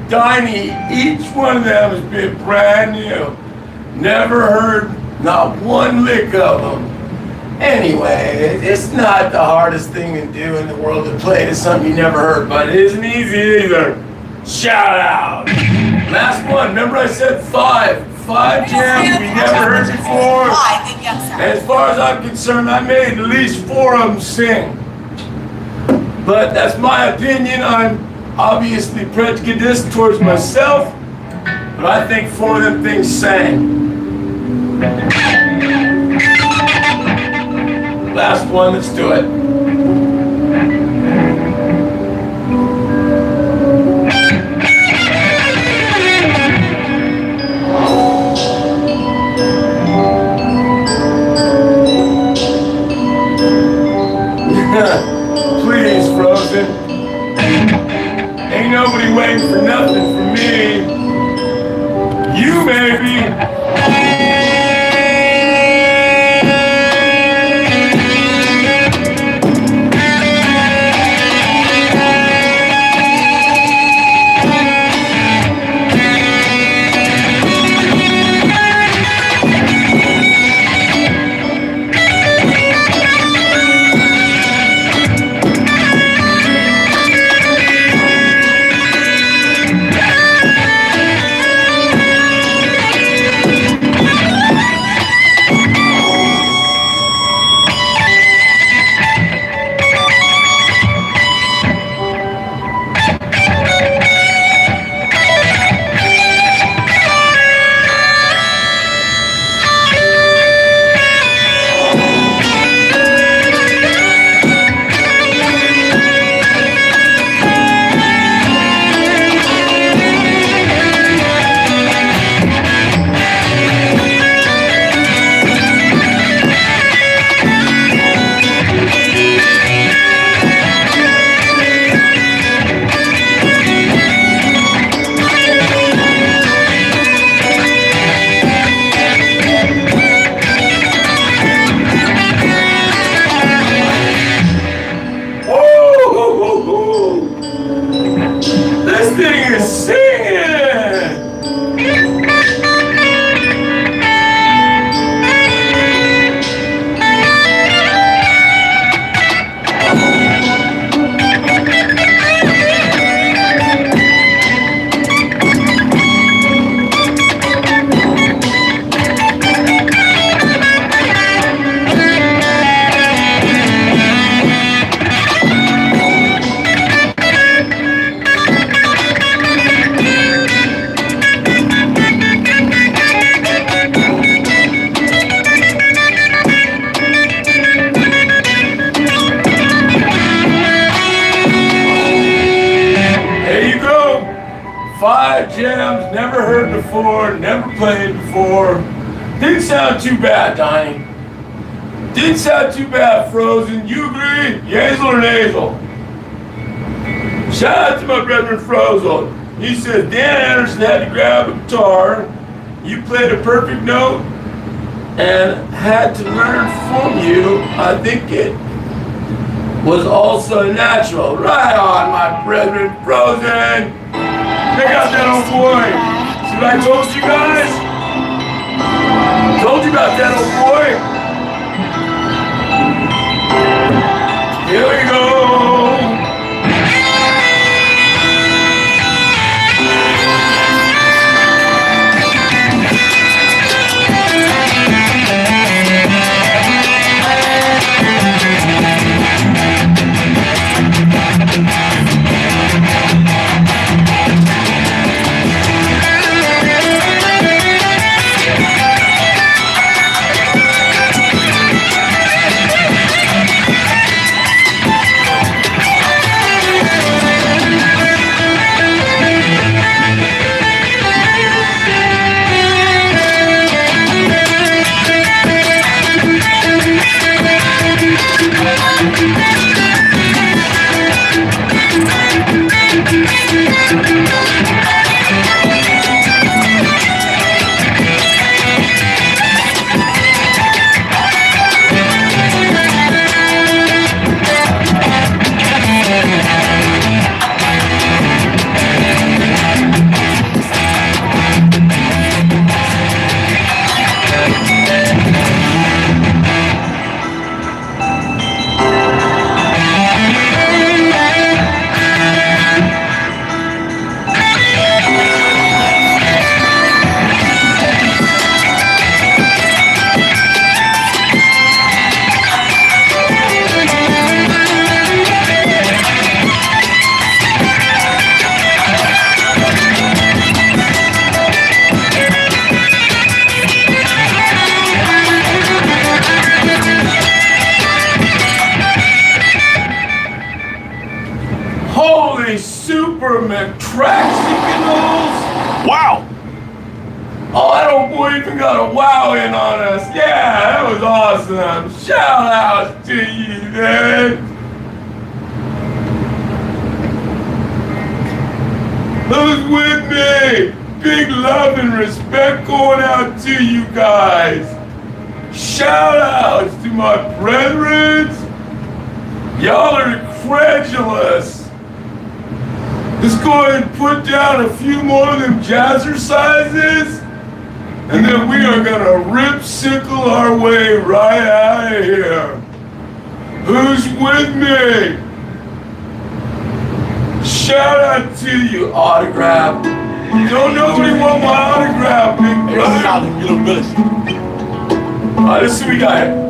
Tiny, each one of them has been brand new. Never heard not one lick of them. Anyway, it's not the hardest thing to do in the world to play to something you never heard, but it isn't easy either. Shout out. Last one, remember I said 5 jams we never heard before? And as far as I'm concerned, I made at least 4 of them sing. But that's my opinion. I'm obviously prejudiced towards myself, but I think four of them things sang. Last one, let's do it. Please, Frozen. Ain't nobody waiting for nothing from me. You maybe. This thing is singing! Five jams, never heard before, never played before. Didn't sound too bad, Donnie. Didn't sound too bad, Frozen. You agree? Yazel or nasal? Shout out to my brethren Frozen. He said Dan Anderson had to grab a guitar. You played a perfect note and had to learn from you. I think it was also natural. Right on, my brethren Frozen. Check out that old boy. See what I told you guys? Told you about that old boy. Here we go. peppermint tractionals. Wow! Oh, that old boy even got a wow in on us. Yeah, that was awesome. Shout out to you, man. Who's with me? Big love and respect going out to you guys. Shout outs to my brethren. Y'all are incredulous. Let's go ahead and put down a few more of them jazzercises, and then we are gonna rip sickle our way right out of here. Who's with me? Shout out to you, autograph. Don't nobody want my autograph, big brother. Alright, let's see what we got here.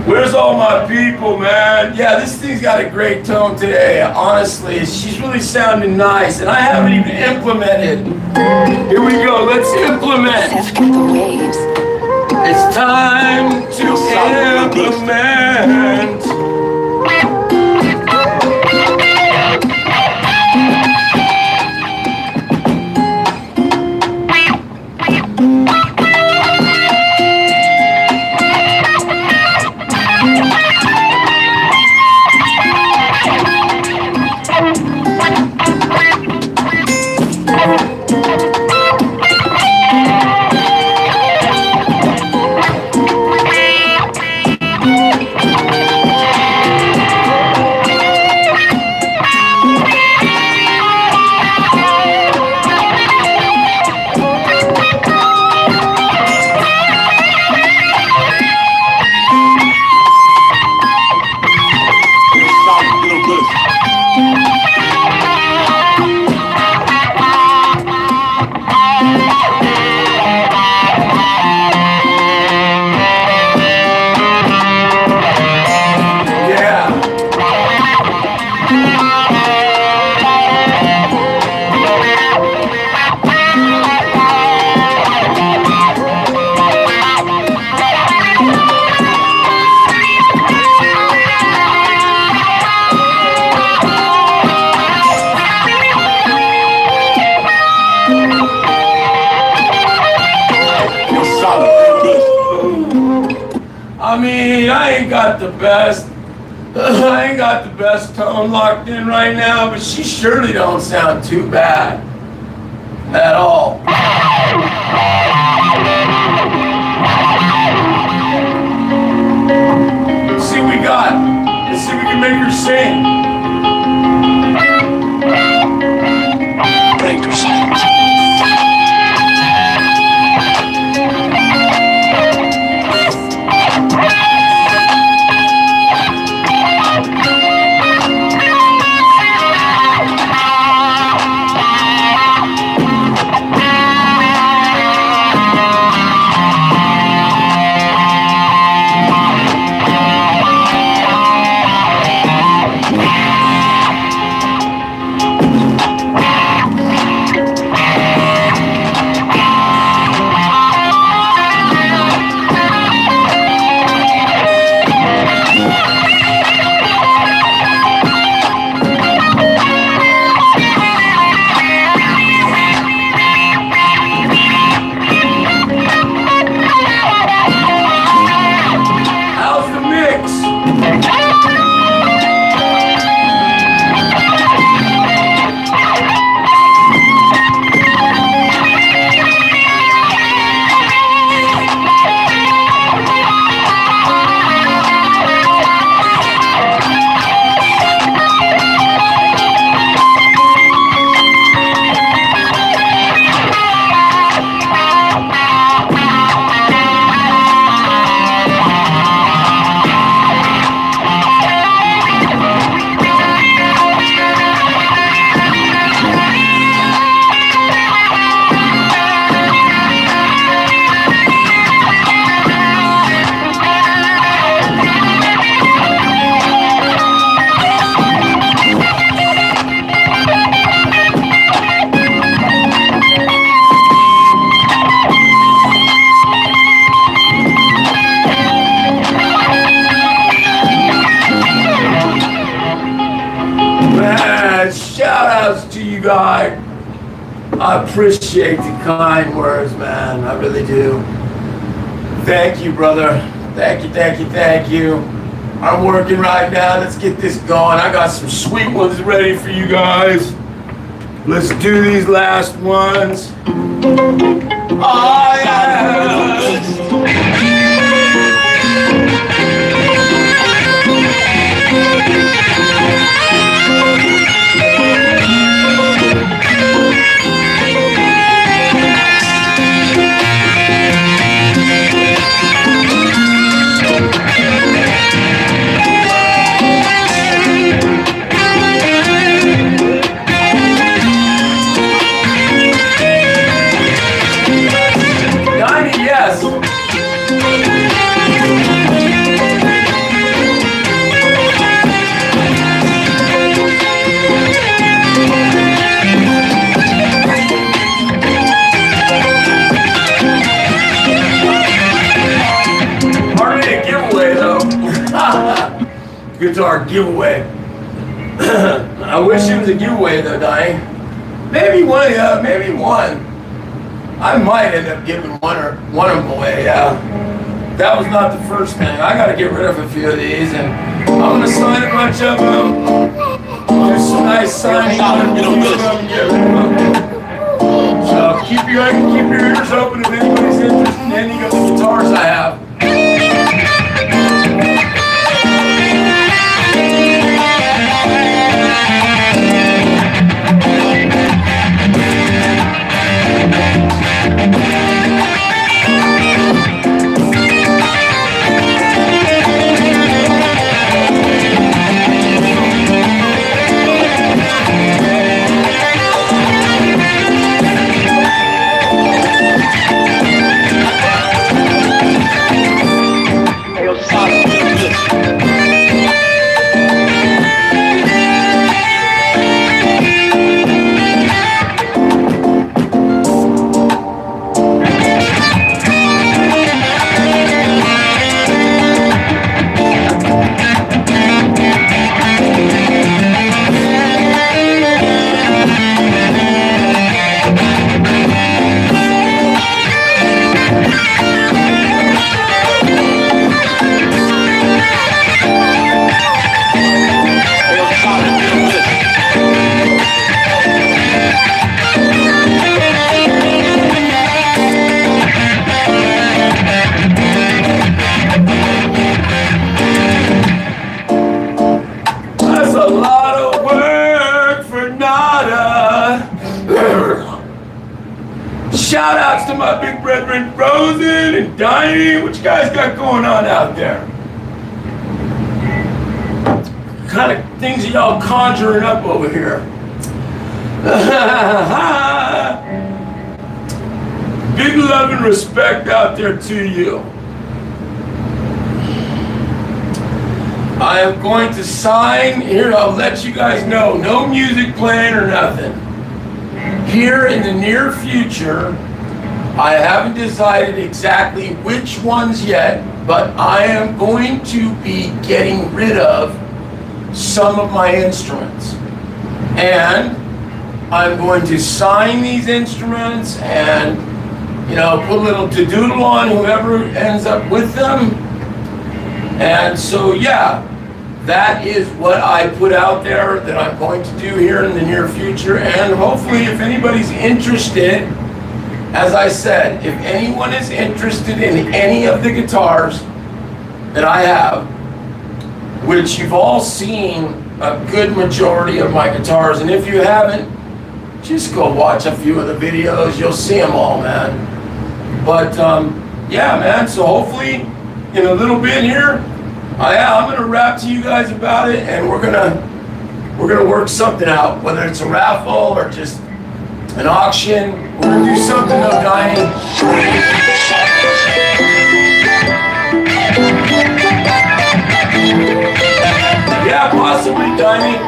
Where's all my people, man? Yeah, this thing's got a great tone today. Honestly, she's really sounding nice, and I haven't even implemented. Here we go, let's implement. It's time to implement. I mean, I ain't got the best tone locked in right now, but she surely don't sound too bad at all. Let's see what we got. Let's see if we can make her sing. Make her sing. outs to you guys. I appreciate the kind words, man. I really do. Thank you, brother. Thank you, thank you, thank you. I'm working right now. Let's get this going. I got some sweet ones ready for you guys. Let's do these last ones. Oh, yeah. Guitar giveaway. I wish it was a giveaway though, Donnie. Maybe one, yeah, maybe one. I might end up giving one of them away, yeah. That was not the first thing. I gotta get rid of a few of these, and I'm gonna sign a bunch of them. Do some nice signing on them, and get rid of them. So keep your ears open if anybody's interested in any of the guitars I have. Shout outs to my big brethren Frozen and Diney. What you guys got going on out there? What kind of things are y'all conjuring up over here? Big love and respect out there to you. I am going to sign here. I'll let you guys know. No music playing or nothing. Here in the near future, I haven't decided exactly which ones yet, but I am going to be getting rid of some of my instruments. And I'm going to sign these instruments and, you know, put a little to-doodle on whoever ends up with them. And so, yeah, that is what I put out there that I'm going to do here in the near future. And hopefully, if anybody's interested, as I said, if anyone is interested in any of the guitars that I have, which you've all seen a good majority of my guitars, and if you haven't, just go watch a few of the videos. You'll see them all, man. But yeah, man, so hopefully in a little bit here, I'm gonna rap to you guys about it, and we're gonna work something out, whether it's a raffle or just an auction. We're gonna do something though, Diane. Yeah, possibly, Diane.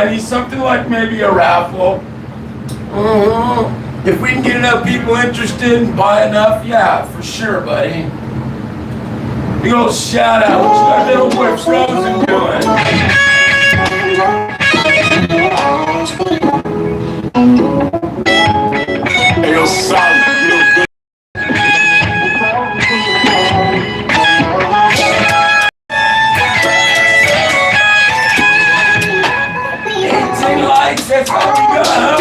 Diney. Something like maybe a raffle. If we can get enough people interested and buy enough, yeah, for sure, buddy. Big old shout out. What's that little boy Frozen doing? Hey, yo, solid. That's all we got, huh?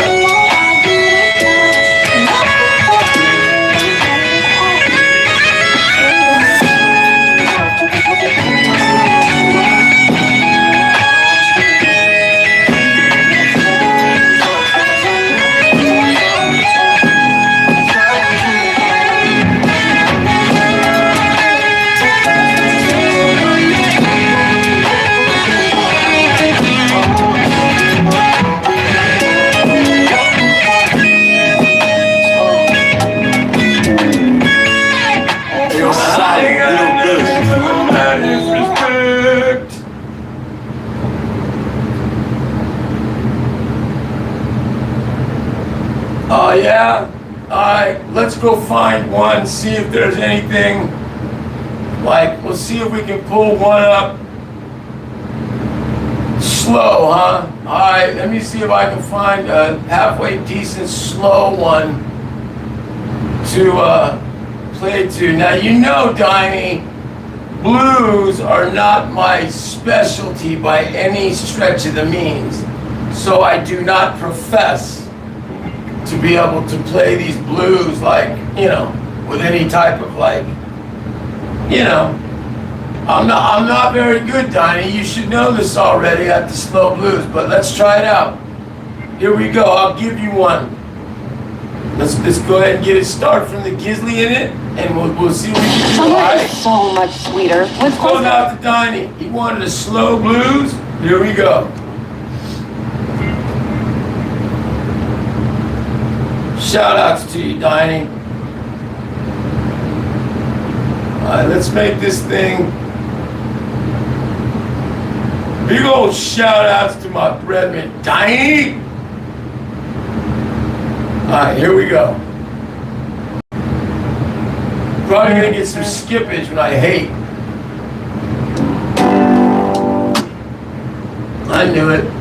Oh yeah? Alright, let's go find one, see if there's anything, like, we'll see if we can pull one up slow, huh? Alright, let me see if I can find a halfway decent slow one to play to. Now you know, Diney, blues are not my specialty by any stretch of the means, so I do not profess to be able to play these blues like, you know, with any type of like, you know, I'm not very good, Diney. You should know this already at the slow blues, but let's try it out. Here we go. I'll give you one. Let's go ahead and get it started from the Gizzly in it, and we'll see what we can do. Oh, that is so much sweeter. What's Going out to Diney. He wanted a slow blues. Here we go. Shout outs to you, Diney. Alright, let's make this thing. Big old shout outs to my brethren, Diney. Alright, here we go. Probably gonna get some skippage when I hate. I knew it.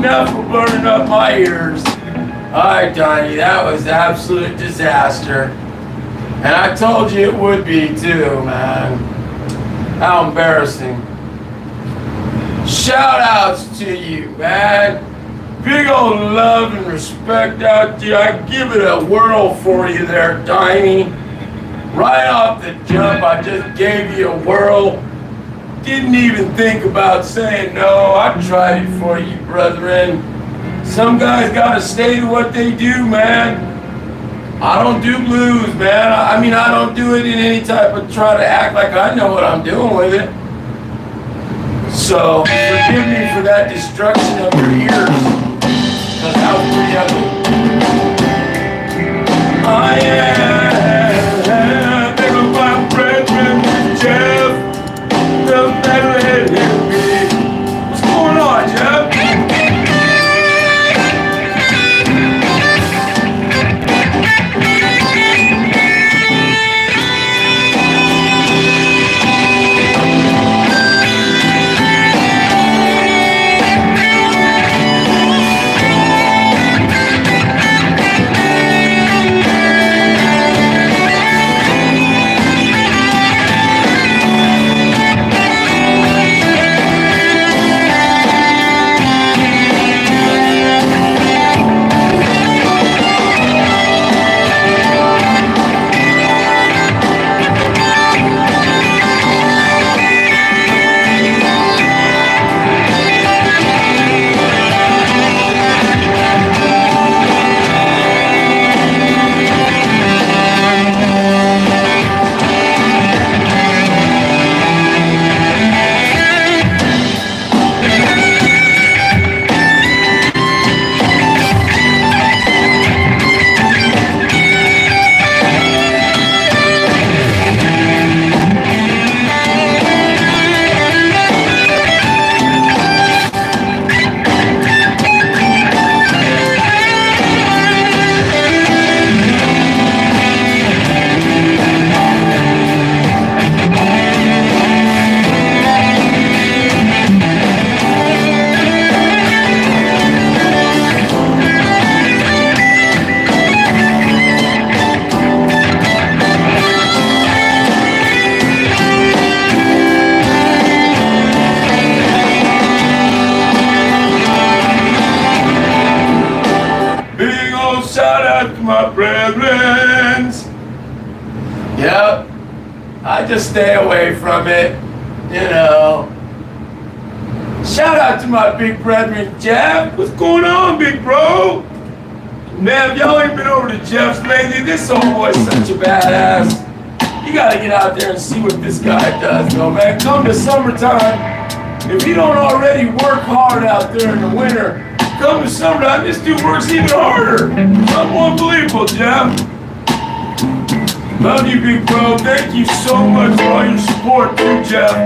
enough of burning up my ears. Alright, Donnie, that was absolute disaster. And I told you it would be too, man. How embarrassing. Shout outs to you, man. Big old love and respect out there. I give it a whirl for you there, Donnie. Right off the jump, I just gave you a whirl. Didn't even think about saying no. I tried it for you, brethren. Some guys gotta stay to what they do, man. I don't do blues, man. I mean, I don't do it in any type of try to act like I know what I'm doing with it. So, forgive me for that destruction of your ears. Because that was pretty ugly. I am, there go my brethren, Jeff. The better me. What's going on, Jeff? Shout out to my brethren. Yep, I just stay away from it, you know. Shout out to my big brethren, Jeff. What's going on, big bro? Man, if y'all ain't been over to Jeff's lately, this old boy's such a badass. You gotta get out there and see what this guy does, though, man. Come to summertime, if you don't already work hard out there in the winter, come to summertime, this dude works even harder. Unbelievable, Jeff. Love you, big bro. Thank you so much for all your support, too, Jeff.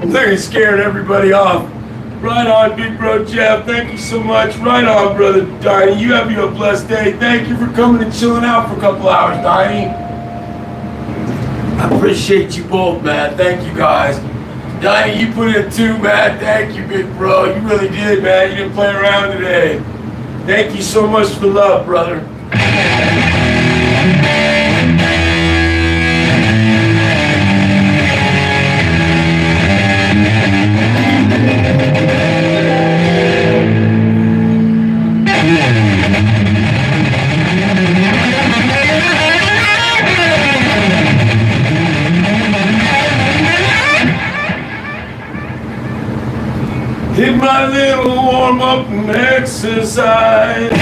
I think it scared everybody off. Right on, big bro Jeff. Thank you so much. Right on, brother Donnie. You have a blessed day. Thank you for coming and chilling out for a couple hours, Donnie. I appreciate you both, man. Thank you, guys. Donnie, you put in too, man. Thank you, big bro. You really did, man. You didn't play around today. Thank you so much for the love, brother. Did my little warm up and exercise.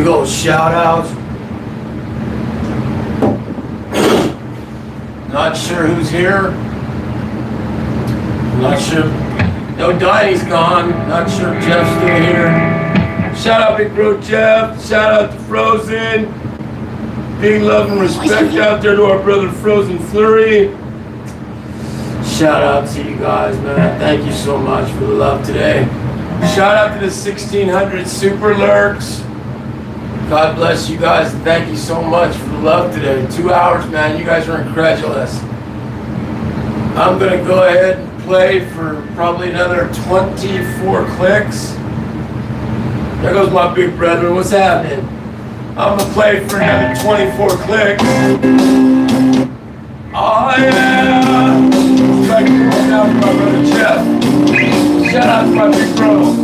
Big old shout outs. Not sure who's here. Not sure. No, Donnie's gone. Not sure if Jeff's still here. Shout out Big Bro Jeff. Shout out to Frozen. Big love and respect out there to our brother Frozen Flurry. Shout out to you guys, man. Thank you so much for the love today. Shout out to the 1600 Super Lurks. God bless you guys. Thank you so much for the love today. 2 hours, man. You guys are incredulous. I'm going to go ahead and play for probably another 24 clicks. There goes my big brother. What's happening? I'm going to play for another 24 clicks. Oh, yeah. Like going out to my brother Jeff. Shout out to my big bro.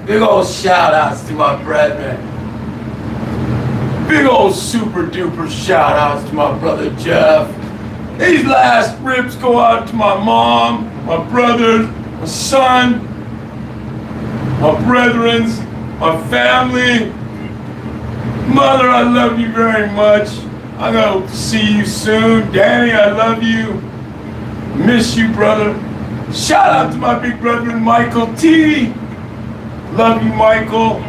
Big old shout outs to my brethren. Big old super duper shout outs to my brother Jeff. These last rips go out to my mom, my brothers, my son, my brethrens, my family. Mother, I love you very much. I'm gonna see you soon. Danny, I love you. Miss you, brother. Shout out to my big brother Michael T. Love you, Michael.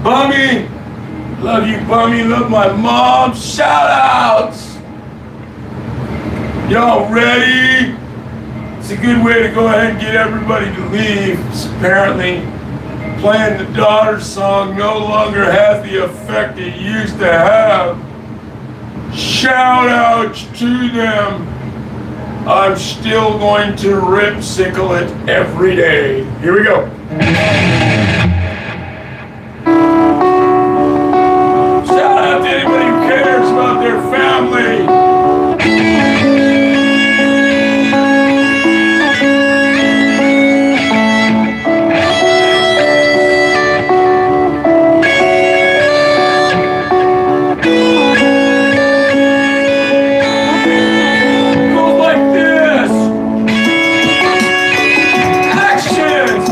Bummy. Love you, Bummy. Love my mom. Shout outs. Y'all ready? It's a good way to go ahead and get everybody to leave. Apparently, playing the daughter song no longer has the effect it used to have. Shout outs to them. I'm still going to rip sickle it every day. Here we go. Shout out to anybody who cares about their family. Goes like this. Actions.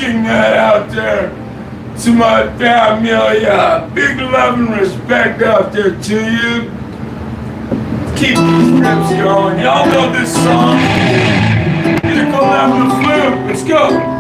sing that out there to my family. Big love and respect out there to you. Keep these rips going. Y'all know this song. Gonna go down the flute. Let's go.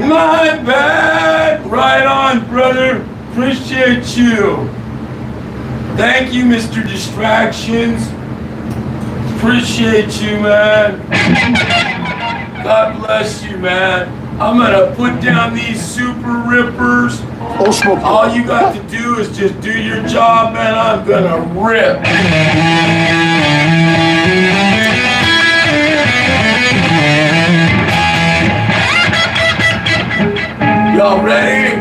My bad. Right on, brother. Appreciate you. Thank you, Mr. Distractions. Appreciate you, man. God bless you, man. I'm gonna put down these super rippers. All you got to do is just do your job, man. I'm gonna rip. Y'all ready?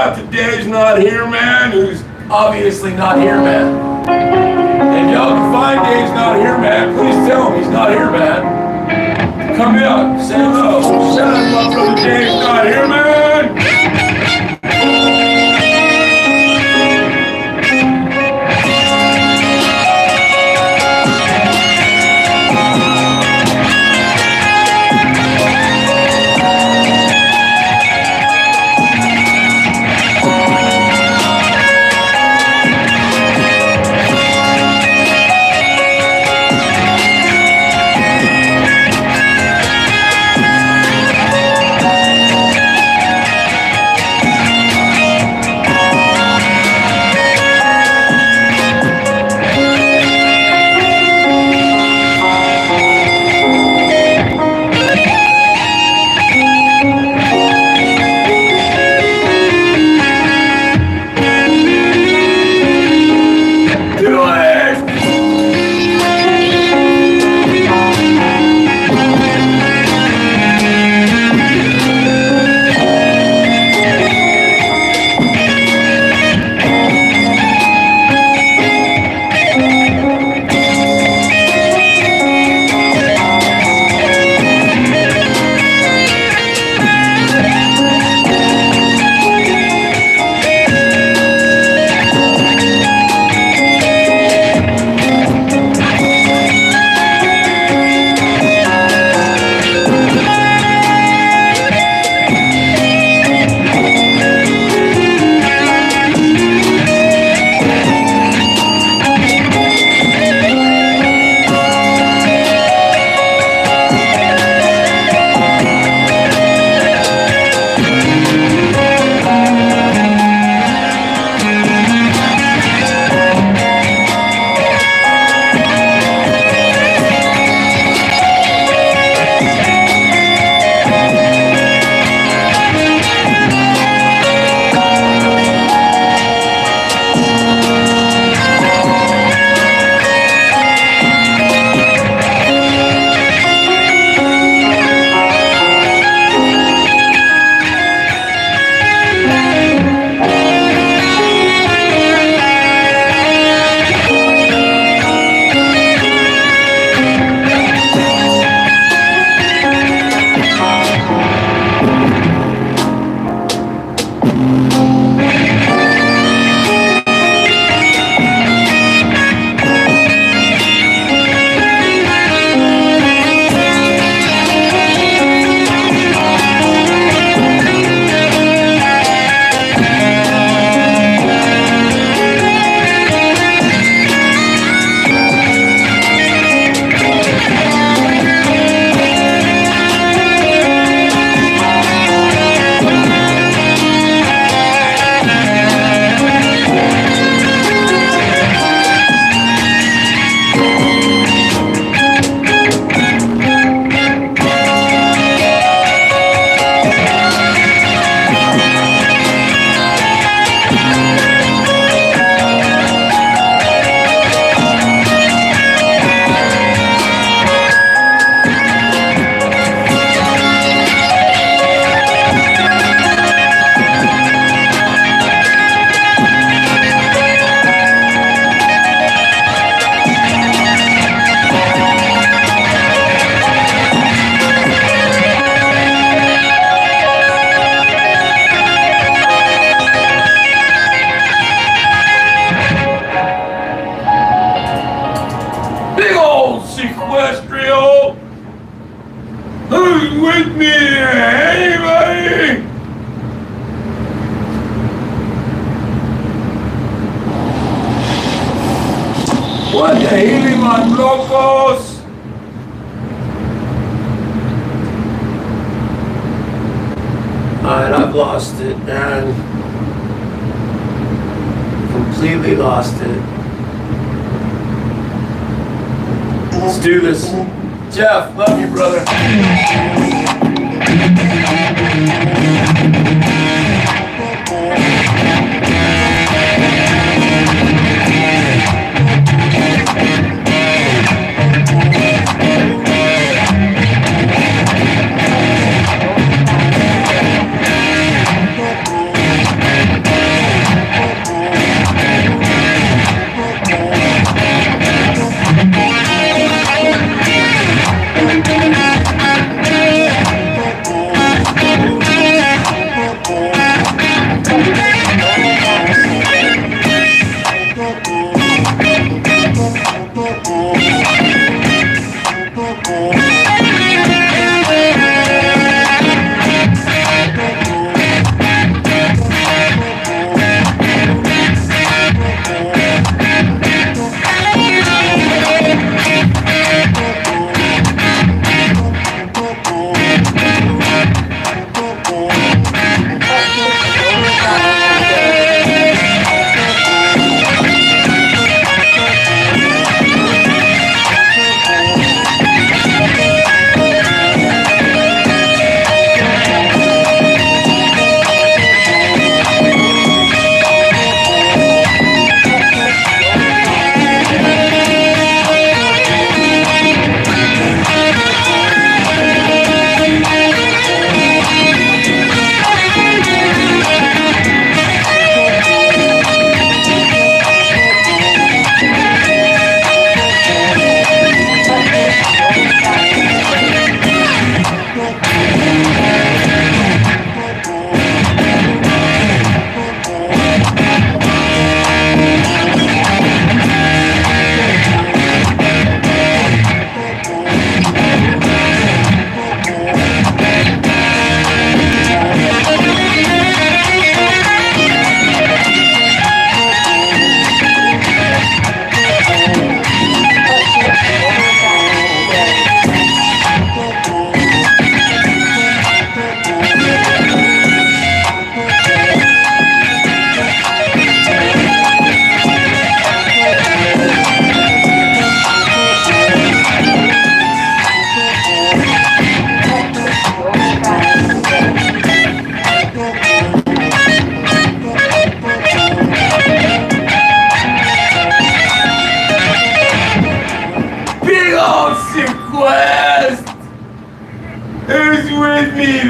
out to Dave's Not Here Man, who's obviously not here, man. And y'all can find Dave's Not Here Man. Please tell him he's not here, man. Come out, say hello. Shout out my brother Dave's Not Here, man. Sequestrio! Who's with me? Anybody? What the hell, man, locos? Alright, I've lost it, man. Completely lost it. Let's do this. Jeff, love you, brother.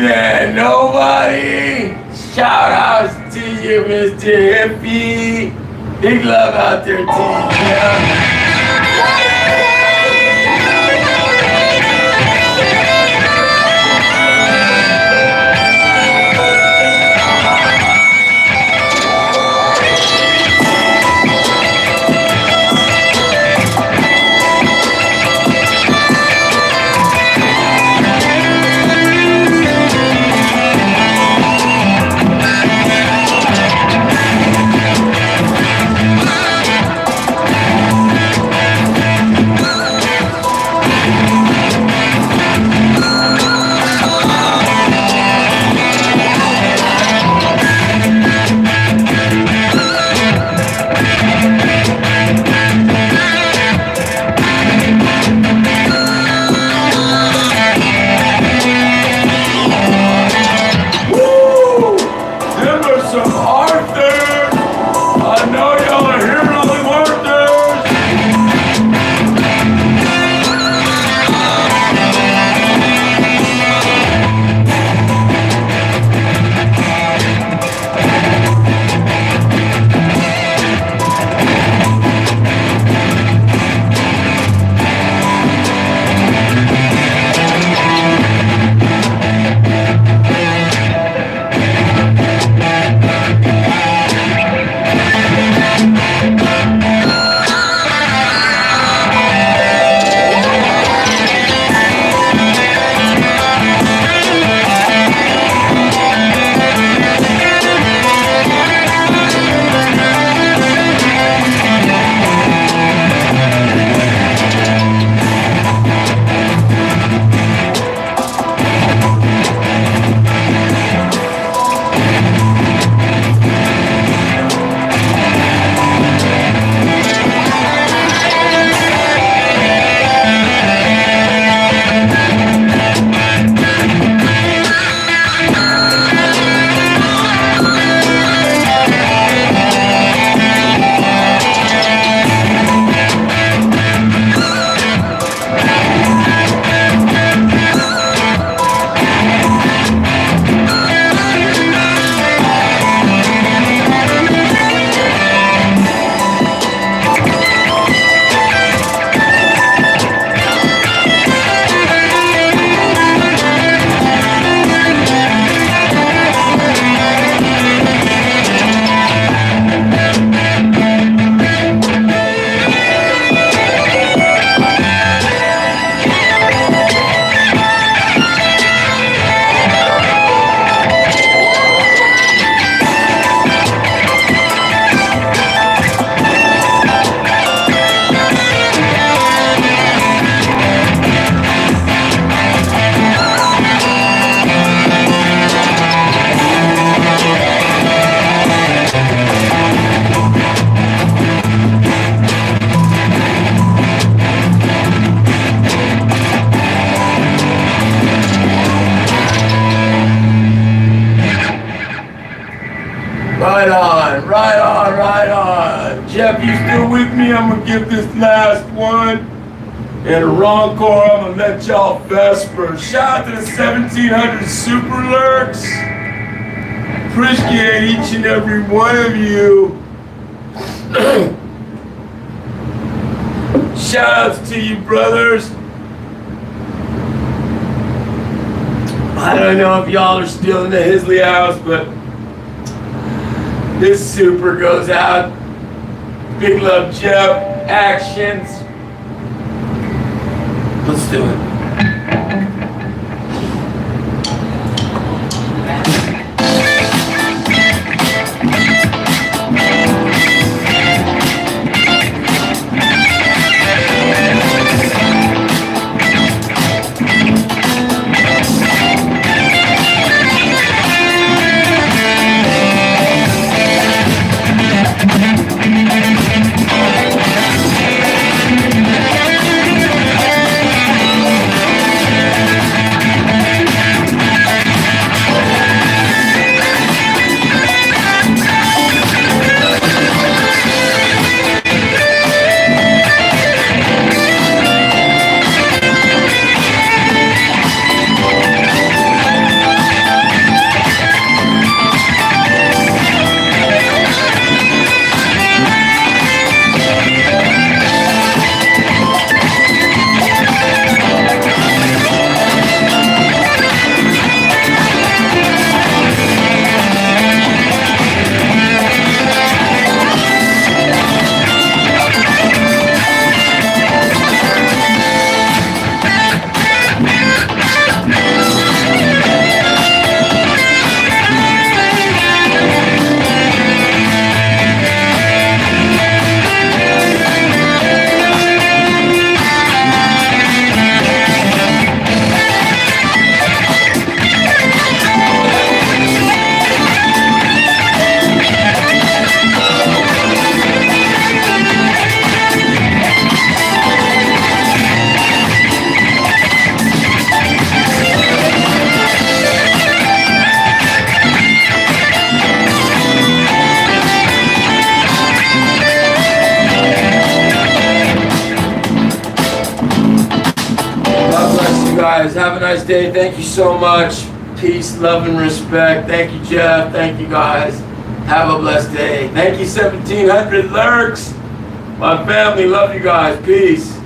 there, nobody. Shout outs to you, Mr. Hippie. Big love out there to you, man. Right on, right on, right on. Jeff, you still with me? I'm gonna give this last one. And a encore, I'm gonna let y'all vesper. Shout out to the 1700 Super Lurks. Appreciate each and every one of you. Shout outs to you, brothers. I don't know if y'all are still in the Hisley house, but this super goes out. Big love, Jeff. Actions. Let's do it. guys. Have a nice day. Thank you so much. Peace, love, and respect. Thank you, Jeff. Thank you, guys. Have a blessed day. Thank you, 1700 Lurks. My family, love you guys. Peace.